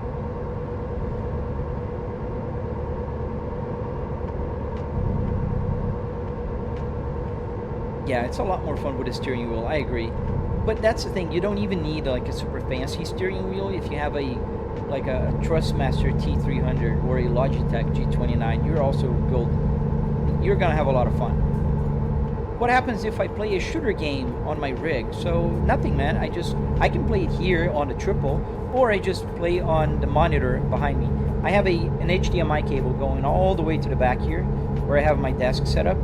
Yeah, it's a lot more fun with a steering wheel, I agree. But that's the thing, you don't even need like a super fancy steering wheel. If you have a Trustmaster T300 or a Logitech G29, you're also golden. You're gonna have a lot of fun. What happens if I play a shooter game on my rig? So nothing, man. I can play it here on the triple, or I just play on the monitor behind me. I have an HDMI cable going all the way to the back here, where I have my desk set up,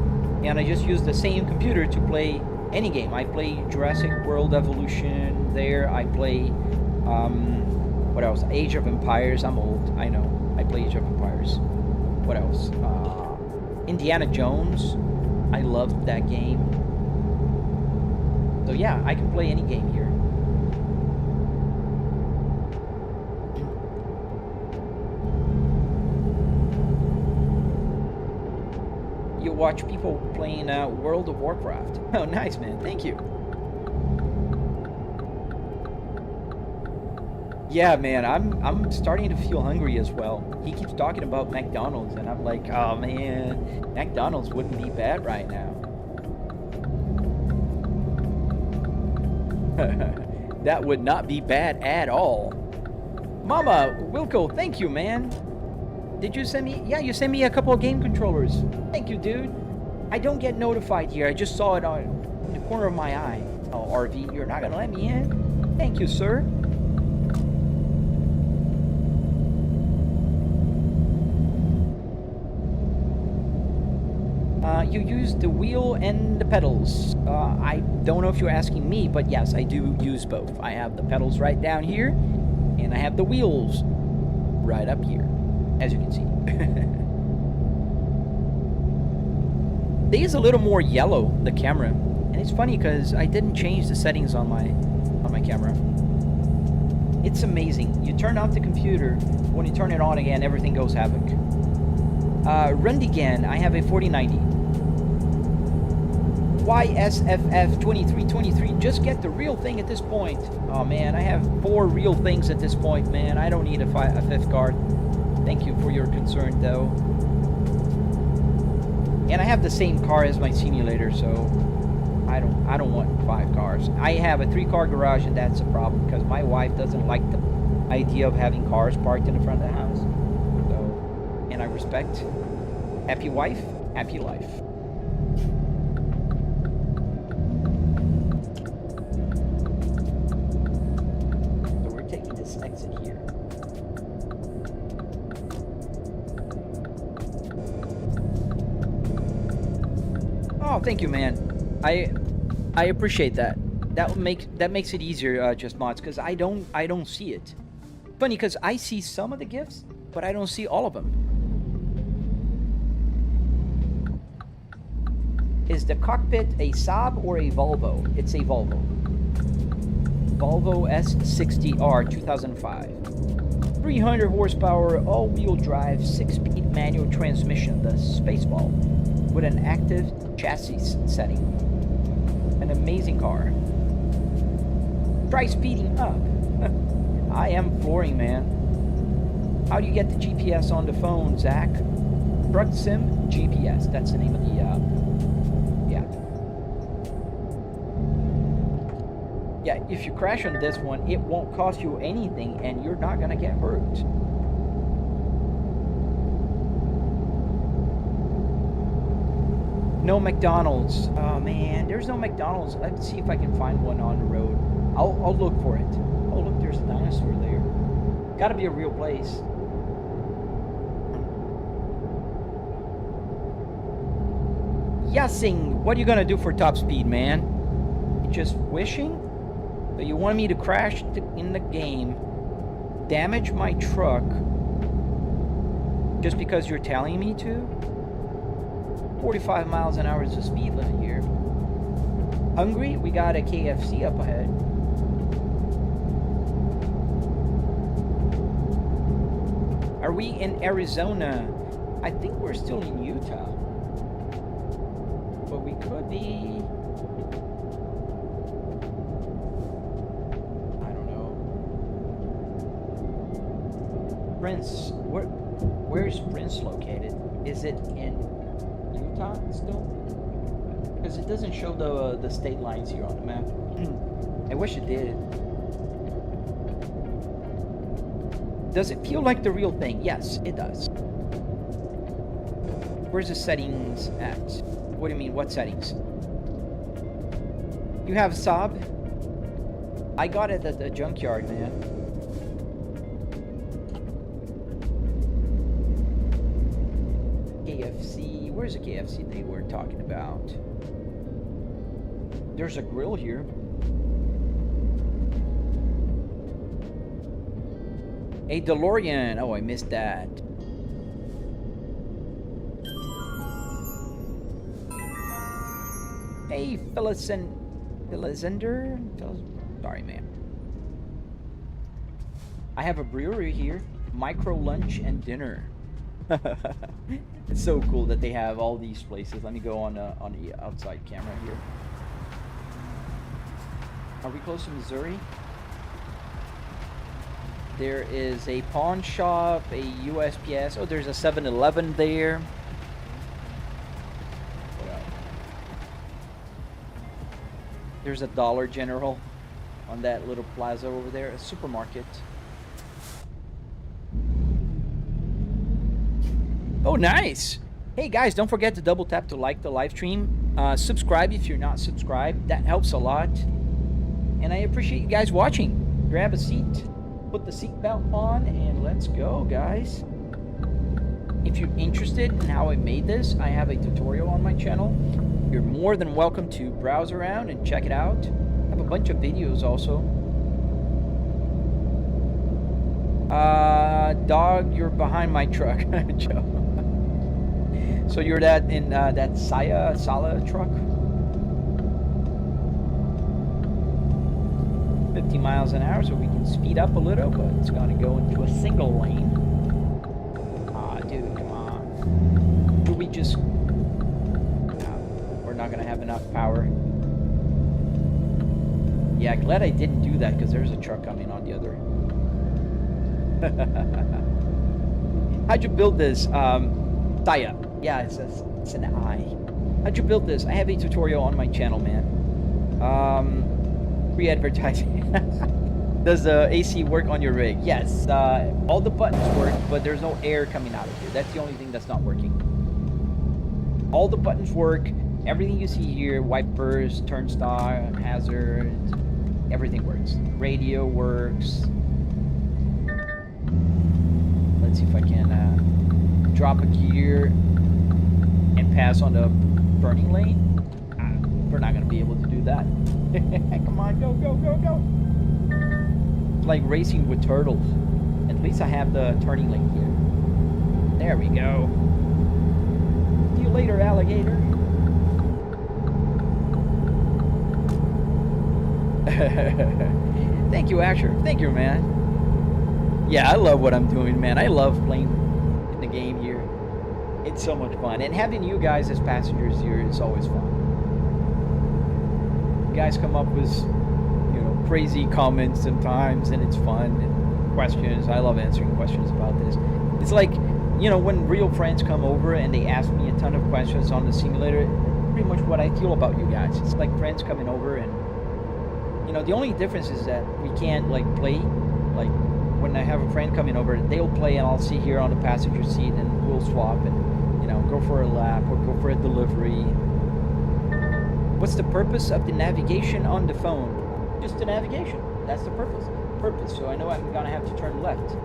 and I just use the same computer to play any game. I play Jurassic World Evolution there. I play, what else? Age of Empires. I'm old, I know. I play Age of Empires. What else? Indiana Jones. I loved that game. So yeah, I can play any game here. You watch people playing World of Warcraft. Oh, nice, man. Thank you. Yeah, man, I'm starting to feel hungry as well. He keeps talking about McDonald's, and I'm like, oh man, McDonald's wouldn't be bad right now. That would not be bad at all. Mama, Wilco, thank you, man. Did you send me? Yeah, you sent me a couple of game controllers. Thank you, dude. I don't get notified here. I just saw it in the corner of my eye. Oh, RV, you're not gonna let me in? Thank you, sir. You use the wheel and the pedals. I don't know if you're asking me, but yes, I do use both. I have the pedals right down here, and I have the wheels right up here, as you can see. They is a little more yellow, the camera, and it's funny because I didn't change the settings on my camera. It's amazing. You turn off the computer, when you turn it on again, everything goes havoc. Rundigan, I have a 4090. YSFF2323, just get the real thing at this point. Oh man, I have 4 real things at this point, man. I don't need a 5th card. Thank you for your concern, though. And I have the same car as my simulator, so I don't want 5 cars. I have a 3-car garage, and that's a problem because my wife doesn't like the idea of having cars parked in the front of the house. So, and I respect. Happy wife, happy life. So we're taking this exit here. Oh, thank you, man. I appreciate that. That makes it easier, Just Mods, because I don't see it. Funny, because I see some of the gifts, but I don't see all of them. Is the cockpit a Saab or a Volvo? It's a Volvo. Volvo S60R 2005. 300 horsepower, all-wheel drive, 6-speed manual transmission, the Spaceball, with an active chassis setting. An amazing car. Try speeding up. I am flooring, man. How do you get the GPS on the phone, Zach? Truck Sim GPS. That's the name of the yeah, if you crash on this one, it won't cost you anything and you're not gonna get hurt. No McDonald's. Oh man, there's no McDonald's. Let's see if I can find one on the road. I'll look for it. Oh look, there's a dinosaur there. Gotta be a real place. Yassing, what are you gonna do for top speed, man? You just wishing? So you want me to crash in the game, damage my truck, just because you're telling me to? 45 miles an hour is the speed limit here. Hungry? We got a KFC up ahead. Are we in Arizona? I think we're still in Utah. But we could be... I don't know. Prince. Where's Prince located? Is it in Utah still? Because it doesn't show the state lines here on the map. I wish it did. Does it feel like the real thing? Yes, it does. Where's the settings at? What do you mean, what settings? You have Saab? I got it at the Junkyard, man. KFC. Where's the KFC they were talking about? There's a grill here. A DeLorean. Oh, I missed that. Hey, Philizender? Sorry, man. I have a brewery here. Micro lunch and dinner. It's so cool that they have all these places. Let me go on the outside camera here. Are we close to Missouri? There is a pawn shop, a USPS. Oh, there's a 7-Eleven there. There's a Dollar General on that little plaza over there, a supermarket. Oh, nice. Hey guys, don't forget to double tap to like the live stream. Subscribe if you're not subscribed. That helps a lot. And I appreciate you guys watching. Grab a seat, put the seatbelt on, and let's go, guys. If you're interested in how I made this, I have a tutorial on my channel. You're more than welcome to browse around and check it out. I have a bunch of videos also. Dog, you're behind my truck. Joe. So you're in that Sala truck? 50 miles an hour, so we can speed up a little, but it's going to go into a single lane. Ah, dude, come on. Do we just... we're not going to have enough power. Yeah, glad I didn't do that, because there's a truck coming on the other. How'd you build this? Saya. Yeah, it's an I. How'd you build this? I have a tutorial on my channel, man. Free advertising. Does the AC work on your rig? Yes. All the buttons work, but there's no air coming out of here. That's the only thing that's not working. All the buttons work. Everything you see here, wipers, turnstile, hazards, everything works. Radio works. Let's see if I can drop a gear and pass on the burning lane. We're not going to be able to do that. Come on, go, go, go, go. It's like racing with turtles. At least I have the turning lane here. There we go. See you later, alligator. Thank you, Asher. Thank you, man. Yeah, I love what I'm doing, man. I love playing in the game here. It's so much fun. And having you guys as passengers here is always fun. You guys come up with, you know, crazy comments sometimes, and it's fun. And questions. I love answering questions about this. It's like, you know, when real friends come over and they ask me a ton of questions on the simulator, pretty much what I feel about you guys. It's like friends coming over, and you know, the only difference is that we can't like play. Like when I have a friend coming over, they'll play and I'll sit here on the passenger seat and we'll swap and, you know, go for a lap or go for a delivery. What's the purpose of the navigation on the phone? Just the navigation. That's the purpose. So I know I'm gonna have to turn left.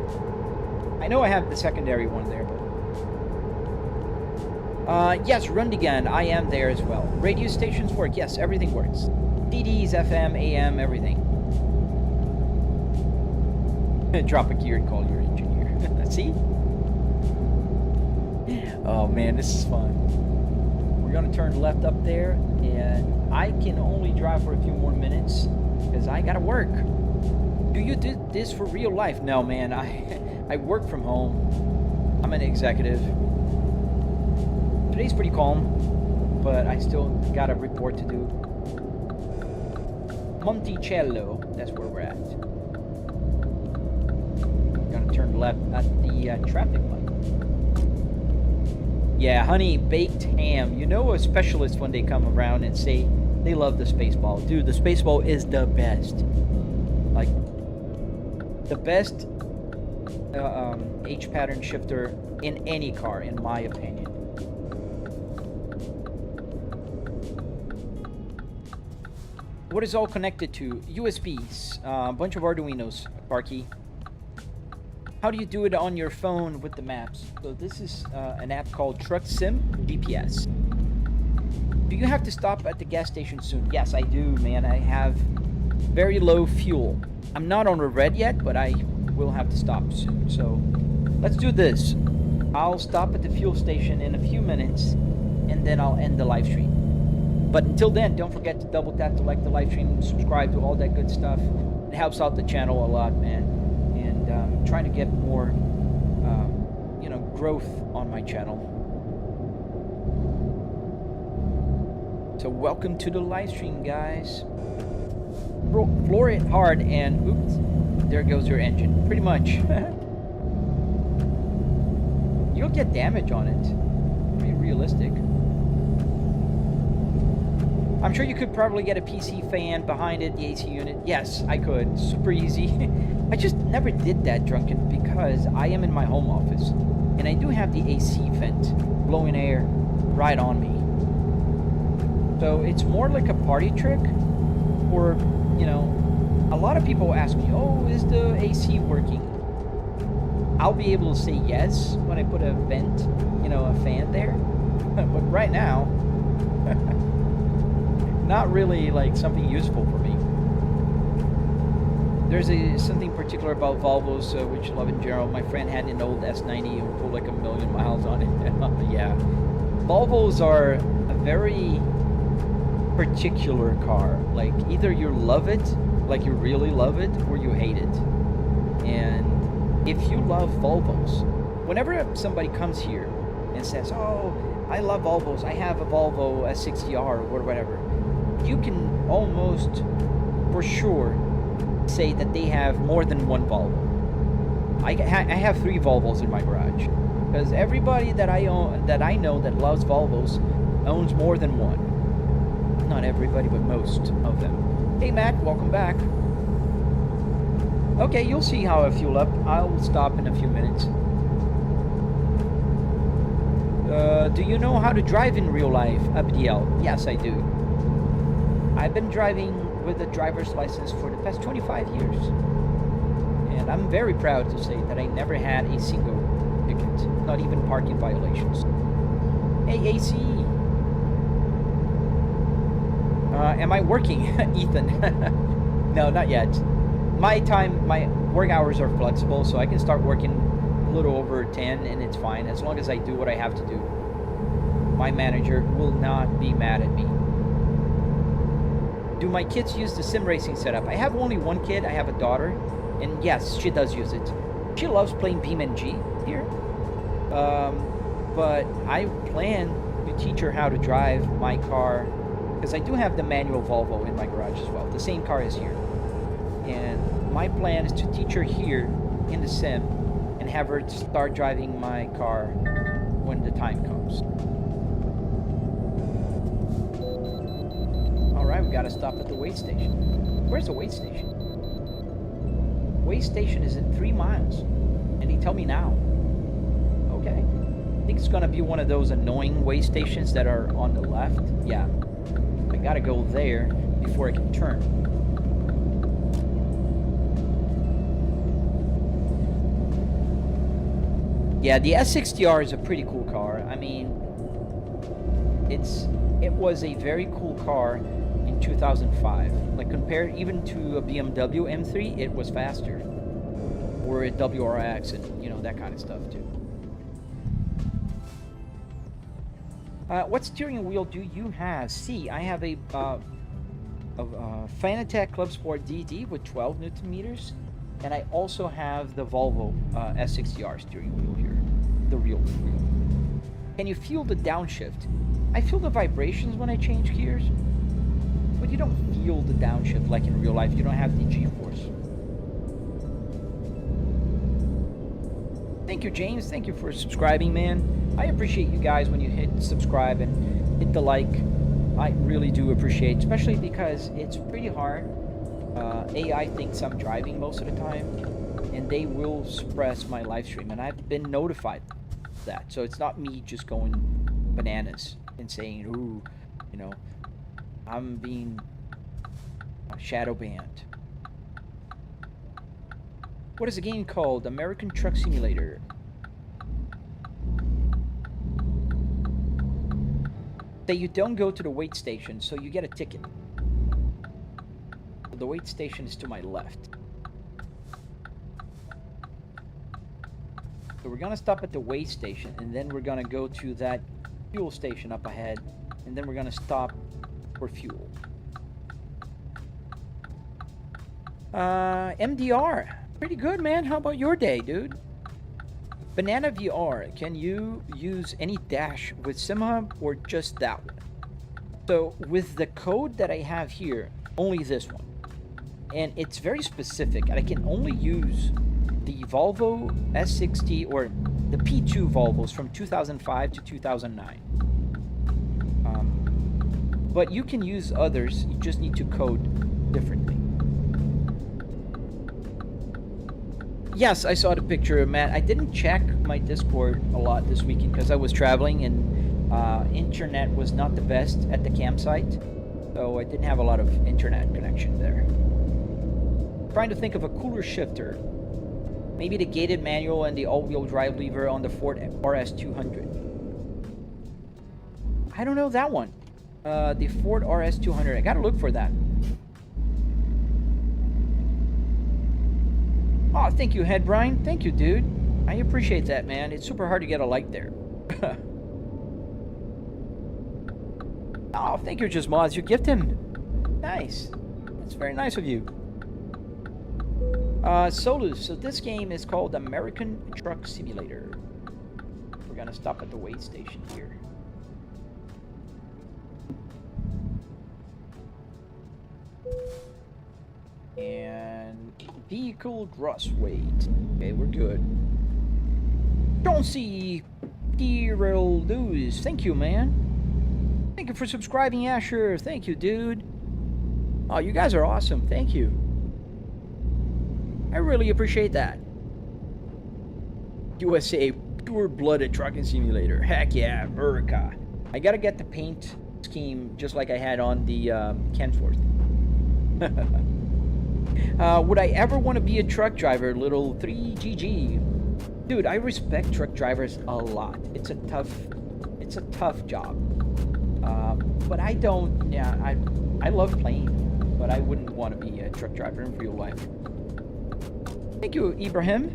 I know I have the secondary one there, but yes, Rundigan, I am there as well. Radio stations work. Yes, everything works. DDs, FM, AM, everything. Drop a gear and call your engineer. See? Oh man, this is fun. We're gonna turn left up there, and I can only drive for a few more minutes because I gotta work. Do you do this for real life? No, man. I work from home. I'm an executive. Today's pretty calm, but I still got a report to do. Monticello, that's where we're at. Gonna turn left at the traffic light. Yeah, honey baked ham. You know a specialist when they come around and say they love the Spaceball. Dude, the Spaceball is the best. Like, the best H-pattern shifter in any car, in my opinion. What is all connected to? USBs, a bunch of Arduinos, Barky. How do you do it on your phone with the maps? So this is an app called Truck Sim GPS. Do you have to stop at the gas station soon? Yes, I do, man. I have very low fuel. I'm not on a red yet, but I will have to stop soon. So let's do this. I'll stop at the fuel station in a few minutes, and then I'll end the live stream. But until then, don't forget to double tap to like the live stream, subscribe to all that good stuff. It helps out the channel a lot, man. And I'm trying to get more, you know, growth on my channel. So welcome to the live stream, guys. Floor it hard and oops. there goes your engine. Pretty much. You'll get damage on it. Pretty realistic. I'm sure you could probably get a PC fan behind it, the AC unit. Yes, I could. Super easy. I just never did that, Drunken, because I am in my home office. And I do have the AC vent blowing air right on me. So it's more like a party trick. Or, you know, a lot of people ask me, oh, is the AC working? I'll be able to say yes when I put a vent, you know, a fan there. But right now, not really like something useful for me. There's something particular about Volvos, which I love in general. My friend had an old S90 and pulled like 1,000,000 miles on it. Yeah. Volvos are a very particular car. Like, either you love it, like you really love it, or you hate it. And if you love Volvos, whenever somebody comes here and says, oh, I love Volvos, I have a Volvo S60R or whatever, you can almost for sure say that they have more than one Volvo. I have 3 Volvos in my garage, because everybody that I know that loves Volvos owns more than one. Not everybody, but most of them. Hey Matt, welcome back. Okay, you'll see how I fuel up. I'll stop in a few minutes. Do you know how to drive in real life, Abdiel? Yes, I do. I've been driving with a driver's license for the past 25 years. And I'm very proud to say that I never had a single ticket, not even parking violations. Hey, AC. Am I working, Ethan? No, not yet. My work hours are flexible, so I can start working a little over 10 and it's fine, as long as I do what I have to do. My manager will not be mad at me. Do my kids use the sim racing setup? I have only one kid. I have a daughter, and yes, she does use it. She loves playing BeamNG here, but I plan to teach her how to drive my car, because I do have the manual Volvo in my garage as well, the same car as here. And my plan is to teach her here in the sim and have her start driving my car when the time comes. Alright, we gotta stop at the weigh station. Where's the weigh station? Weigh station is in 3 miles. And he tell me now. Okay. I think it's gonna be one of those annoying weigh stations that are on the left. Yeah. I gotta go there before I can turn. Yeah, the S60R is a pretty cool car. I mean, it was a very cool car in 2005. Like, compared even to a BMW M3, it was faster. Or a WRX and, you know, that kind of stuff too. What steering wheel do you have? See, I have a Fanatec Clubsport DD with 12 Newton meters. And I also have the Volvo S60R steering wheel here, the real wheel. Can you feel the downshift? I feel the vibrations when I change gears, but you don't feel the downshift like in real life. You don't have the G-force. Thank you, James. Thank you for subscribing, man. I appreciate you guys when you hit subscribe and hit the like. I really do appreciate, especially because it's pretty hard. AI thinks I'm driving most of the time, and they will suppress my live stream, and I've been notified of that. So it's not me just going bananas and saying, ooh, you know, I'm being shadow banned. What is the game called? American Truck Simulator. Say you don't go to the weight station, so you get a ticket. The weight station is to my left. So we're gonna stop at the weigh station, and then we're gonna go to that fuel station up ahead, and then we're gonna stop for fuel. MDR, pretty good, man. How about your day, dude? Banana VR, can you use any dash with SimHub or just that one? So with the code that I have here, only this one. and it's very specific, and I can only use the Volvo S60 or the P2 Volvos from 2005 to 2009. But you can use others, you just need to code differently. Yes, I saw the picture, Matt. I didn't check my Discord a lot this weekend because I was traveling and internet was not the best at the campsite. So I didn't have a lot of internet connection there. Trying to think of a cooler shifter. Maybe the gated manual and the all-wheel drive lever on the Ford RS200. I don't know that one. The Ford RS200. I gotta look for that. Oh, thank you, Head Brian. Thank you, dude. I appreciate that, man. It's super hard to get a like there. Oh, thank you, Just Moz. You gift him. Nice. That's very nice of you. Solus. So this game is called American Truck Simulator. We're gonna stop at the weigh station here. And vehicle gross weight. Okay, we're good. Don't see Deril Lose. Thank you, man. Thank you for subscribing, Asher. Thank you, dude. Oh, you guys are awesome. Thank you. I really appreciate that. USA pure-blooded trucking simulator. Heck yeah, America. I gotta get the paint scheme just like I had on the Kenforth. Would I ever want to be a truck driver? Little 3GG. Dude, I respect truck drivers a lot. It's a tough job. But I don't, yeah, I love playing, but I wouldn't want to be a truck driver in real life. Thank you, Ibrahim.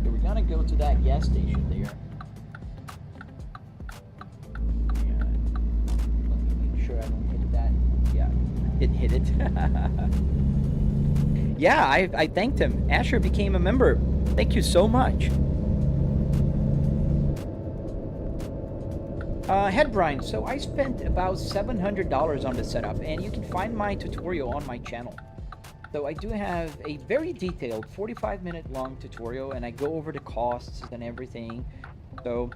So we're gonna go to that gas station there. Let me make sure I don't hit that. Yeah, I didn't hit it. Yeah, I thanked him. Asher became a member. Thank you so much. Headbrine, so I spent about $700 on the setup, and you can find my tutorial on my channel. So I do have a very detailed 45-minute long tutorial, and I go over the costs and everything. So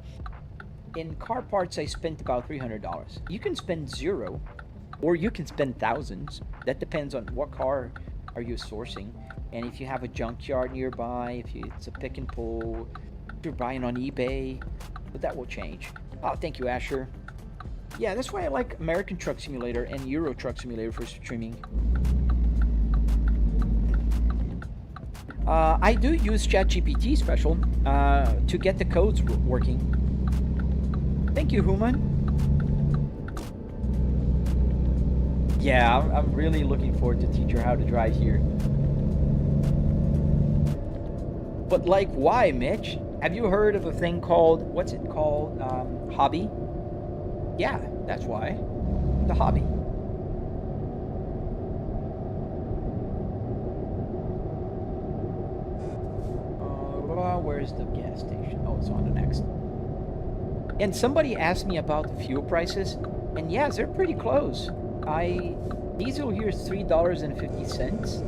in car parts, I spent about $300. You can spend zero, or you can spend thousands. That depends on what car are you sourcing, and if you have a junkyard nearby, if it's a pick and pull, if you're buying on eBay, but that will change. Oh, thank you, Asher. Yeah, that's why I like American Truck Simulator and Euro Truck Simulator for streaming. I do use ChatGPT special to get the codes working. Thank you, Human. Yeah, I'm really looking forward to teach her how to drive here. But like, why, Mitch? Have you heard of a thing called, what's it called? Hobby? Yeah, that's why. The hobby. Where's the gas station? Oh, it's on the next. And somebody asked me about the fuel prices, and yes, they're pretty close. Diesel here is $3.50,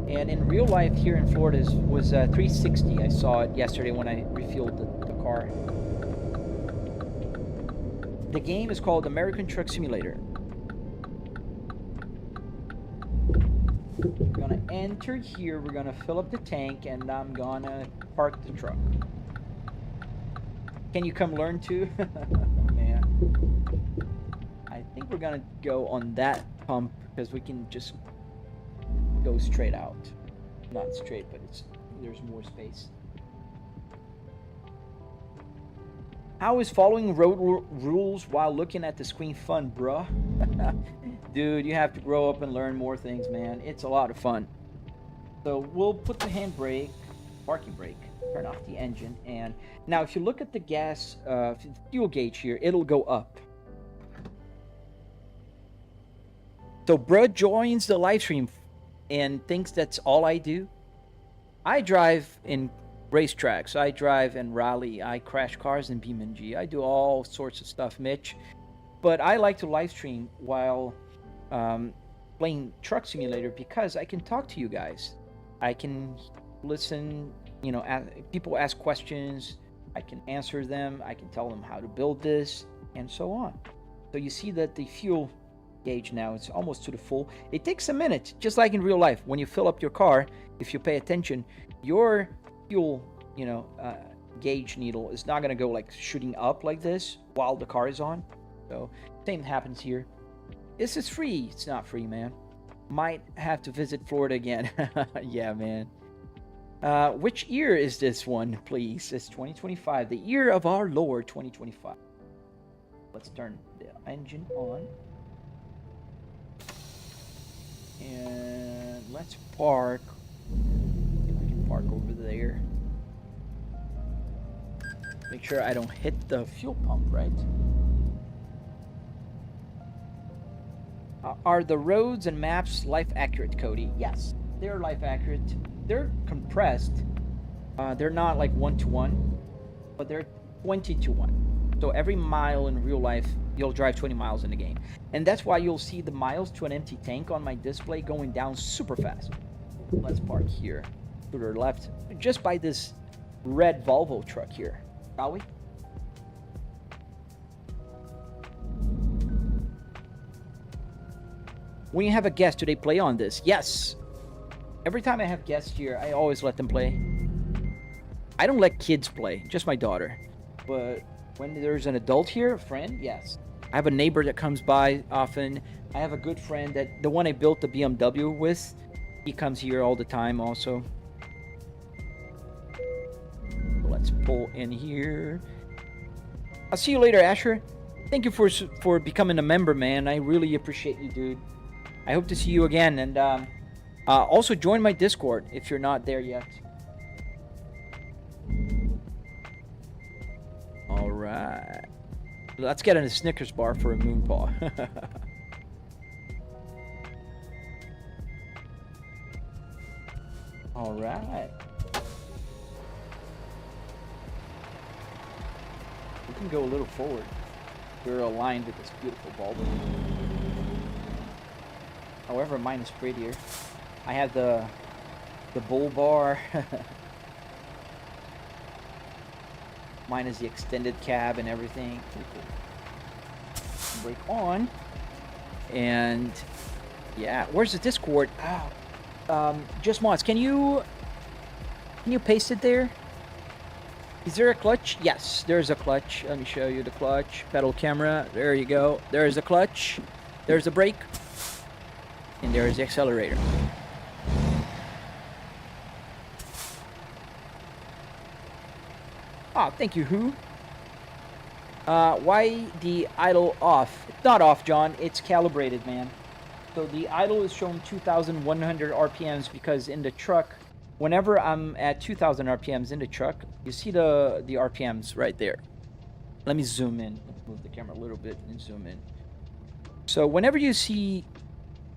and in real life here in Florida was $3.60. I saw it yesterday when I refueled the car. The game is called American Truck Simulator. We're gonna enter here, we're gonna fill up the tank, and I'm gonna park the truck. Can you come learn too? Oh, man. I think we're gonna go on that pump because we can just go straight out. Not straight, but there's more space. How is following road rules while looking at the screen fun, bruh? Dude, you have to grow up and learn more things, man. It's a lot of fun. So we'll put the handbrake, parking brake, turn off the engine, and now if you look at the gas fuel gauge here, it'll go up. So bruh joins the live stream and thinks that's all I do. I drive in racetracks, I drive and rally, I crash cars in BeamNG, I do all sorts of stuff, Mitch. But I like to live stream while playing Truck Simulator because I can talk to you guys. I can listen, you know, people ask questions. I can answer them. I can tell them how to build this and so on. So you see that the fuel gauge now is almost to the full. It takes a minute, just like in real life. When you fill up your car, if you pay attention, your fuel, you know, gauge needle is not going to go like shooting up like this while the car is on. So same happens here. This is free. It's not free, man. Might have to visit Florida again. Yeah, man. Which year is this one, please? It's 2025, the year of our Lord 2025. Let's turn the engine on. And let's park. I can park over there. Make sure I don't hit the fuel pump, right? Are the roads and maps life accurate, Cody? Yes, they're life accurate. They're compressed. They're not like 1-to-1, but they're 20-to-1. So every mile in real life, you'll drive 20 miles in the game. And that's why you'll see the miles to an empty tank on my display going down super fast. Let's park here to the left, just by this red Volvo truck here, shall we? When you have a guest, do they play on this? Yes. Every time I have guests here, I always let them play. I don't let kids play, just my daughter. But when there's an adult here, a friend, yes. I have a neighbor that comes by often. I have a good friend that, the one I built the BMW with, he comes here all the time also. Let's pull in here. I'll see you later, Asher. Thank you for becoming a member, man. I really appreciate you, dude. I hope to see you again, and also join my Discord if you're not there yet. All right, let's get in a Snickers bar for a moon paw. All right, we can go a little forward. We're aligned with this beautiful bulb. However, mine is prettier. I have the bull bar. Mine is the extended cab and everything. Pretty cool. Brake on. And yeah, where's the Discord? Just Mods, can you paste it there? Is there a clutch? Yes, there's a clutch. Let me show you the clutch. Pedal camera. There you go. There's the clutch. There's the brake. And there is the accelerator. Ah, thank you, Who. Why the idle off? It's not off, John. It's calibrated, man. So the idle is showing 2,100 RPMs because in the truck, whenever I'm at 2,000 RPMs in the truck, you see the RPMs right there. Let me zoom in. Let's move the camera a little bit and zoom in. So whenever you see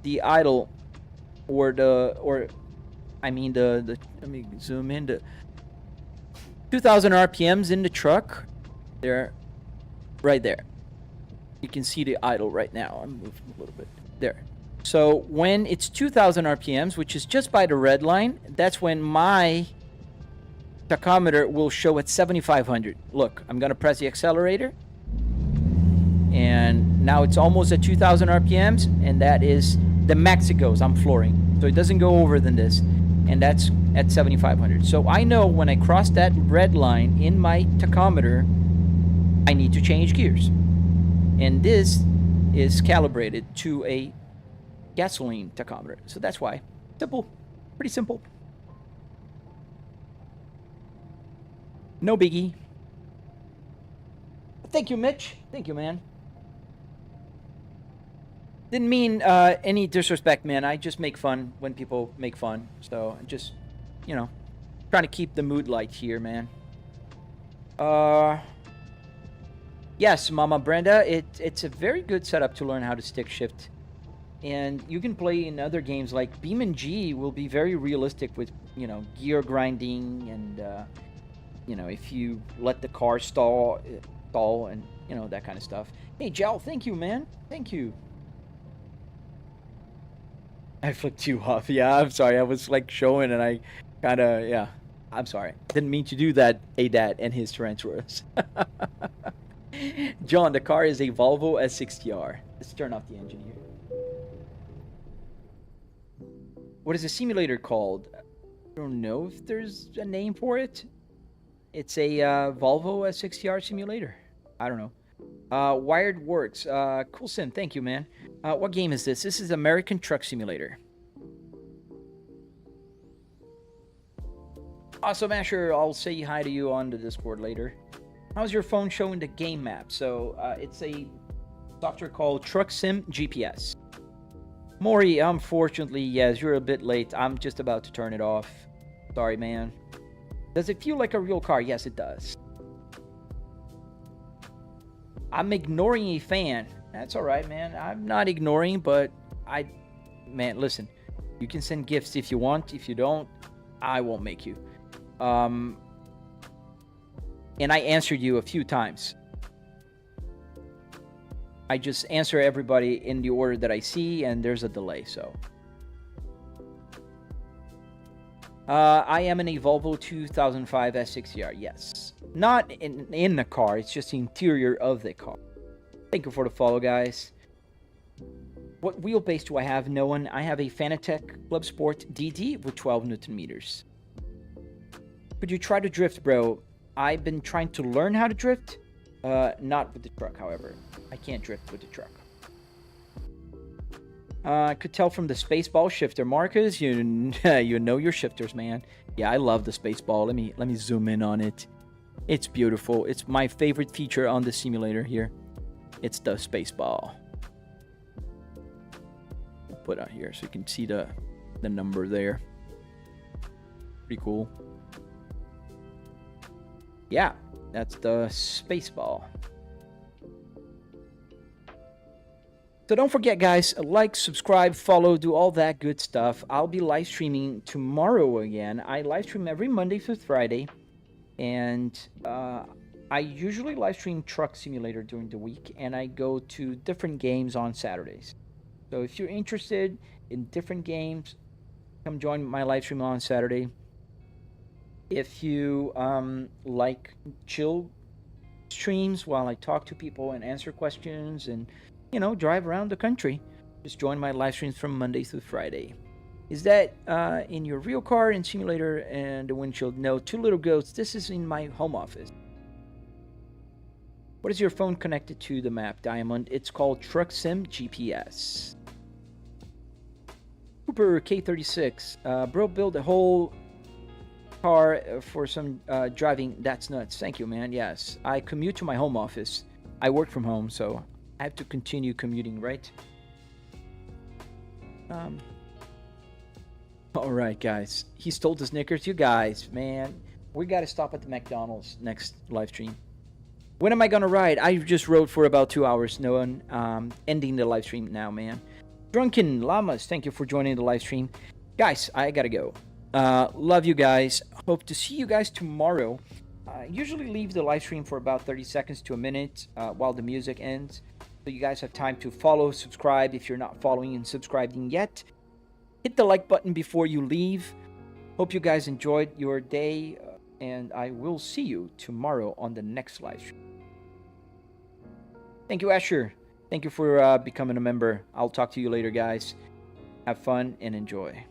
the idle let me zoom in, the 2,000 RPMs in the truck, they're right there. You can see the idle right now. I'm moving a little bit there. So when it's 2,000 RPMs, which is just by the red line, that's when my tachometer will show at 7,500. Look, I'm gonna press the accelerator, and now it's almost at 2,000 RPMs, and that is the max it goes. I'm flooring, so it doesn't go over than this, and that's at 7,500. So I know when I cross that red line in my tachometer, I need to change gears, and this is calibrated to a gasoline tachometer. So that's why. Simple, pretty simple. No biggie. Thank you, Mitch. Thank you, man. Didn't mean any disrespect, man. I just make fun when people make fun. So just, you know, trying to keep the mood light here, man. Yes, Mama Brenda, it's a very good setup to learn how to stick shift. And you can play in other games like BeamNG will be very realistic with, you know, gear grinding and, you know, if you let the car stall and, you know, that kind of stuff. Hey, Jel, thank you, man. Thank you. I flicked you off. Yeah, I'm sorry. I was like showing and I kind of, yeah. I'm sorry. Didn't mean to do that, ADAT and his tarantulas. John, the car is a Volvo S60R. Let's turn off the engine here. What is the simulator called? I don't know if there's a name for it. It's a Volvo S60R simulator. I don't know. Wired Works. Cool Sim, thank you, man. What game is this? This is American Truck Simulator. Awesome, Asher. I'll say hi to you on the Discord later. How's your phone showing the game map? So, it's a software called Truck Sim GPS. Maury, unfortunately, yes, you're a bit late. I'm just about to turn it off. Sorry, man. Does it feel like a real car? Yes, it does. I'm ignoring a fan. That's all right, man. I'm not ignoring, but man, listen. You can send gifts if you want. If you don't, I won't make you. And I answered you a few times. I just answer everybody in the order that I see, and there's a delay, so. I am in a Volvo 2005 S60R, yes. Not in the car, it's just the interior of the car. Thank you for the follow, guys. What wheelbase do I have? No one. I have a Fanatec Clubsport DD with 12 Newton meters. Could you try to drift, bro? I've been trying to learn how to drift. Not with the truck, however. I can't drift with the truck. I could tell from the Spaceball shifter. Marcus, you know your shifters, man. Yeah, I love the Spaceball. Let me zoom in on it. It's beautiful. It's my favorite feature on the simulator here. It's the Spaceball. Put out here so you can see the number there. Pretty cool. Yeah, that's the Spaceball. So don't forget, guys, like, subscribe, follow, do all that good stuff. I'll be live streaming tomorrow again. I live stream every Monday through Friday. And I usually live stream Truck Simulator during the week. And I go to different games on Saturdays. So if you're interested in different games, come join my live stream on Saturday. If you like chill streams while I talk to people and answer questions and, you know, drive around the country, just join my live streams from Monday through Friday. Is that in your real car in simulator and the windshield? No, two little goats. This is in my home office. What is your phone connected to the map, Diamond? It's called Truck Sim GPS. Cooper K36. Bro, build a whole car for some driving. That's nuts. Thank you, man. Yes, I commute to my home office. I work from home, so I have to continue commuting, right? All right, guys. He stole the Snickers. You guys, man, we got to stop at the McDonald's next live stream. When am I gonna ride? I just rode for about 2 hours. No one. Ending the live stream now, man. Drunken Llamas, thank you for joining the live stream. Guys, I gotta go. Love you guys. Hope to see you guys tomorrow. Usually leave the live stream for about 30 seconds to a minute while the music ends. So you guys have time to follow, subscribe if you're not following and subscribing yet. Hit the like button before you leave. Hope you guys enjoyed your day. And I will see you tomorrow on the next live stream. Thank you, Asher. Thank you for becoming a member. I'll talk to you later, guys. Have fun and enjoy.